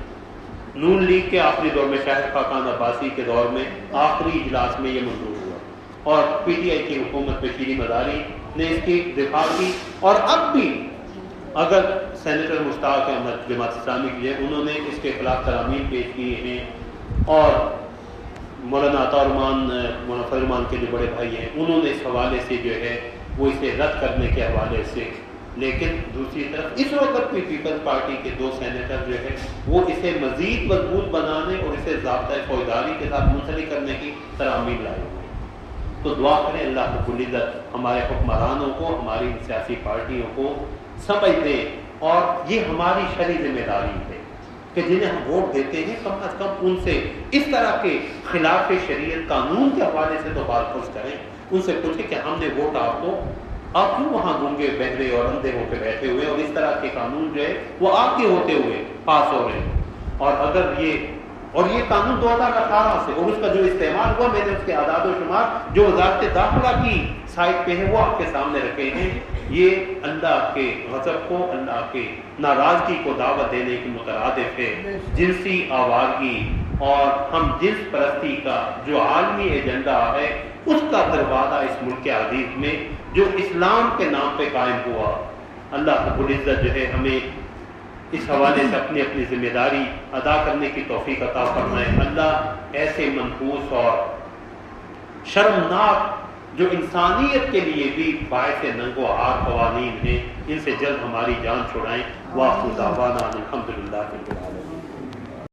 نون لیگ کے آخری دور میں شاہد خاقان عباسی کے دور میں آخری اجلاس میں یہ منظور ہوا اور PTI کی حکومت بشیری مزاری نے اس کی دفاع کی. اور اب بھی اگر سینیٹر مشتاق احمد جماعت اسلامی کی ہے، انہوں نے اس کے خلاف ترامیم پیش کیے ہیں اور مولانا عطا الرحمان کے جو بڑے بھائی ہیں انہوں نے اس حوالے سے جو ہے وہ اسے رد کرنے کے حوالے سے. لیکن دوسری طرف اس وقت بھی پیپلز پارٹی کے 2 سینیٹر جو ہے وہ اسے مزید مضبوط بنانے اور اسے ضابطۂ فوجداری کے ساتھ منسلک کرنے کی ترامیم لائے ہوئے. تو دعا کریں اللہ رب العزت ہمارے حکمرانوں کو، ہماری سیاسی پارٹیوں کو سمجھ دیں اور یہ ہماری شرعی ذمہ داری ہے کہ جنہیں ہم ووٹ دیتے ہیں کم از کم ان سے اس طرح کے خلاف شریعت قانون کے حوالے سے تو بات پوچھ کریں، ان سے پوچھیں کہ ہم نے ووٹ آپ کیوں وہاں گونگے بہرے اور اندھے ہو کے بیٹھے ہوئے اور اس طرح کے قانون جو ہے وہ آپ کے ہوتے ہوئے پاس ہو رہے ہیں. اور اگر یہ قانون 2018 سے اور اس کا جو استعمال ہوا، میں نے اس کے اعداد و شمار جو وزارت داخلہ کی سائٹ پہ ہے وہ آپ کے سامنے رکھے ہیں. یہ اللہ کے غضب کو، اللہ کے ناراضگی کو دعوت دینے کی مترادف ہے. جنسی آوارگی اور ہم جنس پرستی کا جو عالمی ایجنڈا ہے اس کا دروازہ اس ملک عزیز میں جو اسلام کے نام پہ قائم ہوا، اللہ رب العزت جو ہے ہمیں اس حوالے سے اپنی اپنی ذمہ داری ادا کرنے کی توفیق عطا فرمائے. اللہ ایسے منحوس اور شرمناک جو انسانیت کے لیے بھی باعث ننگ و عار قوانین ہیں ان سے جلد ہماری جان چھڑائیں. وآخر دعوانا الحمدللہ.